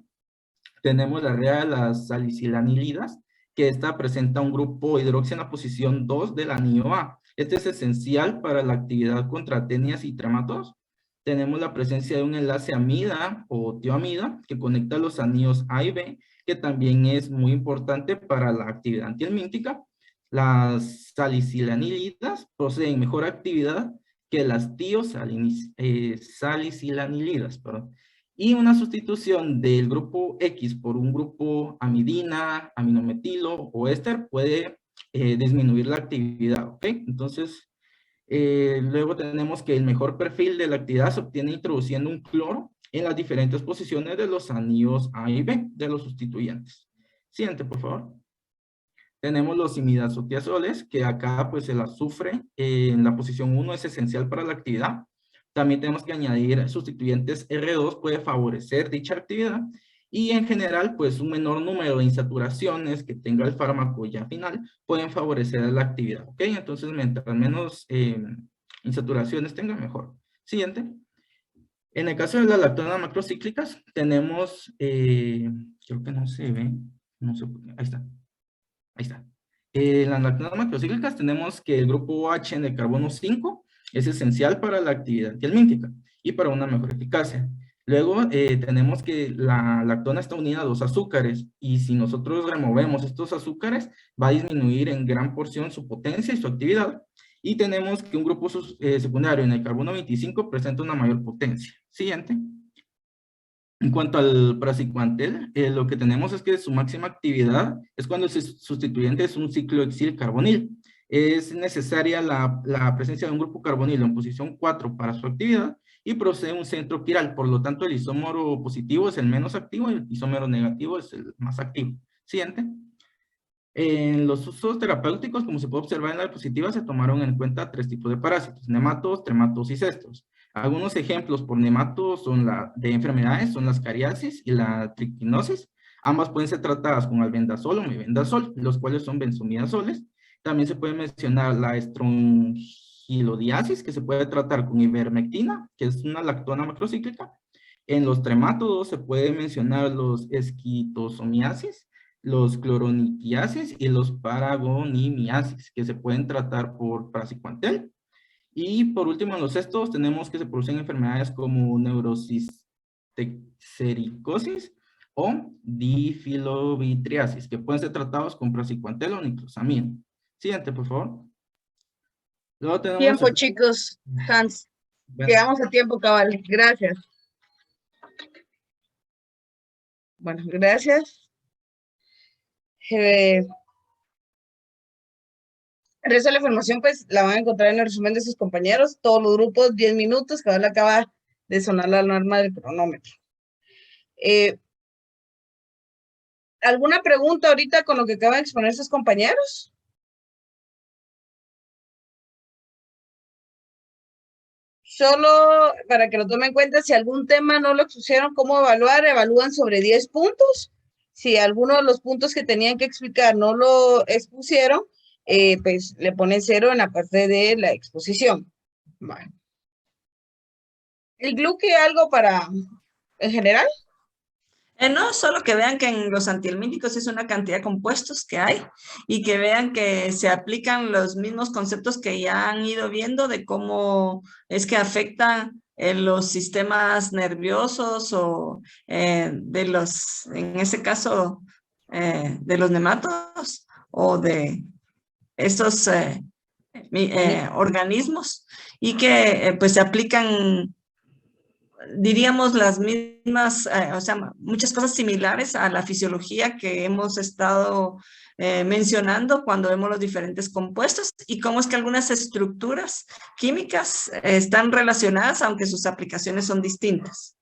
Tenemos la rea de las salicilanilidas, que esta presenta un grupo hidroxi en la posición 2 del anillo A. Este es esencial para la actividad contra tenias y trematodos. Tenemos la presencia de un enlace amida o tioamida que conecta los anillos A y B, que también es muy importante para la actividad antihelmíntica. Las salicilanilidas poseen mejor actividad que las salicilanilidas, y una sustitución del grupo X por un grupo amidina, aminometilo o éster puede disminuir la actividad, ¿ok? Entonces, luego tenemos que el mejor perfil de la actividad se obtiene introduciendo un cloro en las diferentes posiciones de los anillos A y B de los sustituyentes. Siguiente, por favor. Tenemos los imidazotiazoles, que acá pues el azufre en la posición 1 es esencial para la actividad. También tenemos que añadir sustituyentes R2, puede favorecer dicha actividad. Y en general, pues un menor número de insaturaciones que tenga el fármaco ya final pueden favorecer la actividad, ¿ok? Entonces, mientras menos insaturaciones tenga, mejor. Siguiente. En el caso de las lactonas macrocíclicas, tenemos, creo que no se ve, no sé, ahí está. Ahí está. En las lactonas macrocíclicas tenemos que el grupo OH en el carbono 5 es esencial para la actividad antihelmíntica y para una mejor eficacia. Luego tenemos que la lactona está unida a 2 azúcares y si nosotros removemos estos azúcares va a disminuir en gran porción su potencia y su actividad. Y tenemos que un grupo secundario en el carbono 25 presenta una mayor potencia. Siguiente. En cuanto al praziquantel, lo que tenemos es que su máxima actividad es cuando el sustituyente es un ciclohexil carbonil. Es necesaria la presencia de un grupo carbonilo en posición 4 para su actividad y procede un centro quiral. Por lo tanto, el isómero positivo es el menos activo y el isómero negativo es el más activo. Siguiente. En los usos terapéuticos, como se puede observar en la diapositiva, se tomaron en cuenta 3 tipos de parásitos: nematos, trematos y cestos. Algunos ejemplos por nematos de enfermedades son las cariasis y la triquinosis. Ambas pueden ser tratadas con albendazol o mebendazol, los cuales son benzodiazoles. También se puede mencionar la estrongilodiasis, que se puede tratar con ivermectina, que es una lactona macrocíclica. En los tremátodos se puede mencionar los esquitosomiasis, los cloroniquiasis y los paragonimiasis, que se pueden tratar por praziquantel. Y por último, en los cestos tenemos que se producen enfermedades como neurocistecericosis o difilovitriasis, que pueden ser tratados con praziquantel o niclosamida. Siguiente, por favor. Luego tenemos Tiempo, chicos. Hans. Quedamos a tiempo, cabal. Gracias. Bueno, gracias. El resto de la información, pues, la van a encontrar en el resumen de sus compañeros. Todos los grupos, 10 minutos, cabal acaba de sonar la alarma del cronómetro. ¿Alguna pregunta ahorita con lo que acaban de exponer sus compañeros? Solo para que lo tomen en cuenta, si algún tema no lo expusieron, ¿cómo evaluar? Evalúan sobre 10 puntos. Si alguno de los puntos que tenían que explicar no lo expusieron, pues le ponen 0 en la parte de la exposición. Bueno. ¿El gluque algo para, en general? No, solo que vean que en los antihelmínticos es una cantidad de compuestos que hay y que vean que se aplican los mismos conceptos que ya han ido viendo de cómo es que afectan los sistemas nerviosos o de los, en ese caso, de los nematos o de estos organismos y que pues se aplican, diríamos, las mismas, o sea, muchas cosas similares a la fisiología que hemos estado mencionando cuando vemos los diferentes compuestos y cómo es que algunas estructuras químicas están relacionadas, aunque sus aplicaciones son distintas.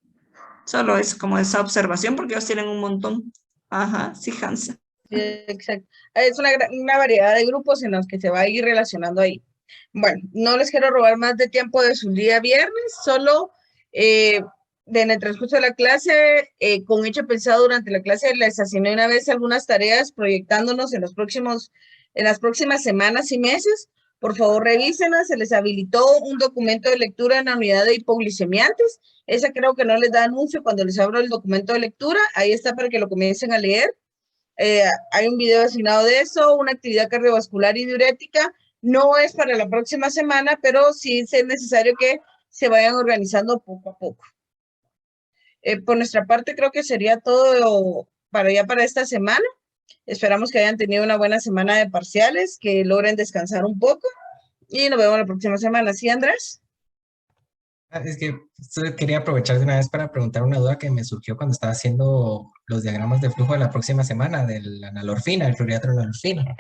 Solo es como esa observación porque ellos tienen un montón. Ajá, sí, Hansa. Sí, exacto. Es una variedad de grupos en los que se va a ir relacionando ahí. Bueno, no les quiero robar más de tiempo de su día viernes, solo en el transcurso de la clase, con hecho pensado durante la clase, les asigné una vez algunas tareas proyectándonos en las próximas semanas y meses. Por favor, revísenlas. Se les habilitó un documento de lectura en la unidad de hipoglicemiantes. Esa creo que no les da anuncio cuando les abro el documento de lectura. Ahí está para que lo comiencen a leer. Hay un video asignado de eso, una actividad cardiovascular y diurética. No es para la próxima semana, pero sí es necesario que se vayan organizando poco a poco. Por nuestra parte, creo que sería todo para esta semana. Esperamos que hayan tenido una buena semana de parciales, que logren descansar un poco y nos vemos la próxima semana. ¿Sí, Andrés? Es que quería aprovechar de una vez para preguntar una duda que me surgió cuando estaba haciendo los diagramas de flujo de la próxima semana de la analorfina, el fluoridato de analorfina.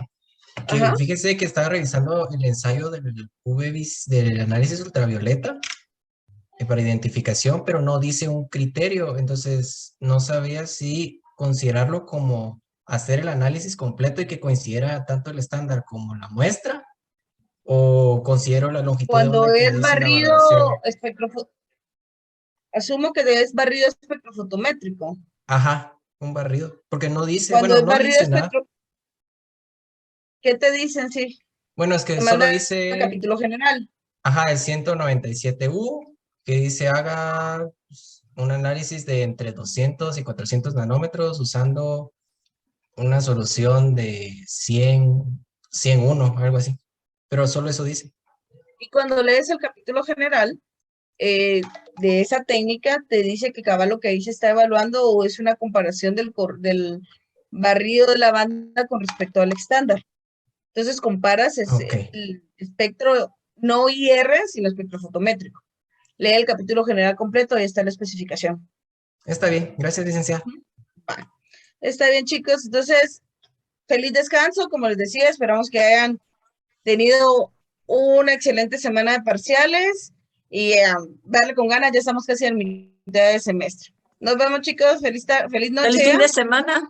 Fíjese que estaba revisando el ensayo del del análisis ultravioleta para identificación, pero no dice un criterio, entonces no sabía si considerarlo como hacer el análisis completo y que coincidiera tanto el estándar como la muestra, o considero la longitud cuando de onda que es dice la barrido valoración. asumo que es barrido espectrofotométrico. Ajá, un barrido, porque no dice, Cuando bueno, el no barrido dice es nada. ¿Qué te dicen? Sí, Bueno, es que te solo manda el dice, capítulo general. ajá, el 197U, que dice haga pues, un análisis de entre 200 y 400 nanómetros usando una solución de 101, algo así. Pero solo eso dice. Y cuando lees el capítulo general de esa técnica, te dice que cabal lo que ahí se está evaluando o es una comparación del barrido de la banda con respecto al estándar. Entonces comparas Ok, el espectro no IR, sino espectro fotométrico. Lee el capítulo general completo, ahí está la especificación. está bien. Gracias, licenciada. Va. Está bien, chicos. Entonces, feliz descanso. Como les decía, esperamos que hayan tenido una excelente semana de parciales y darle con ganas. Ya estamos casi en mitad de semestre. Nos vemos, chicos. Feliz Feliz noche. fin de semana.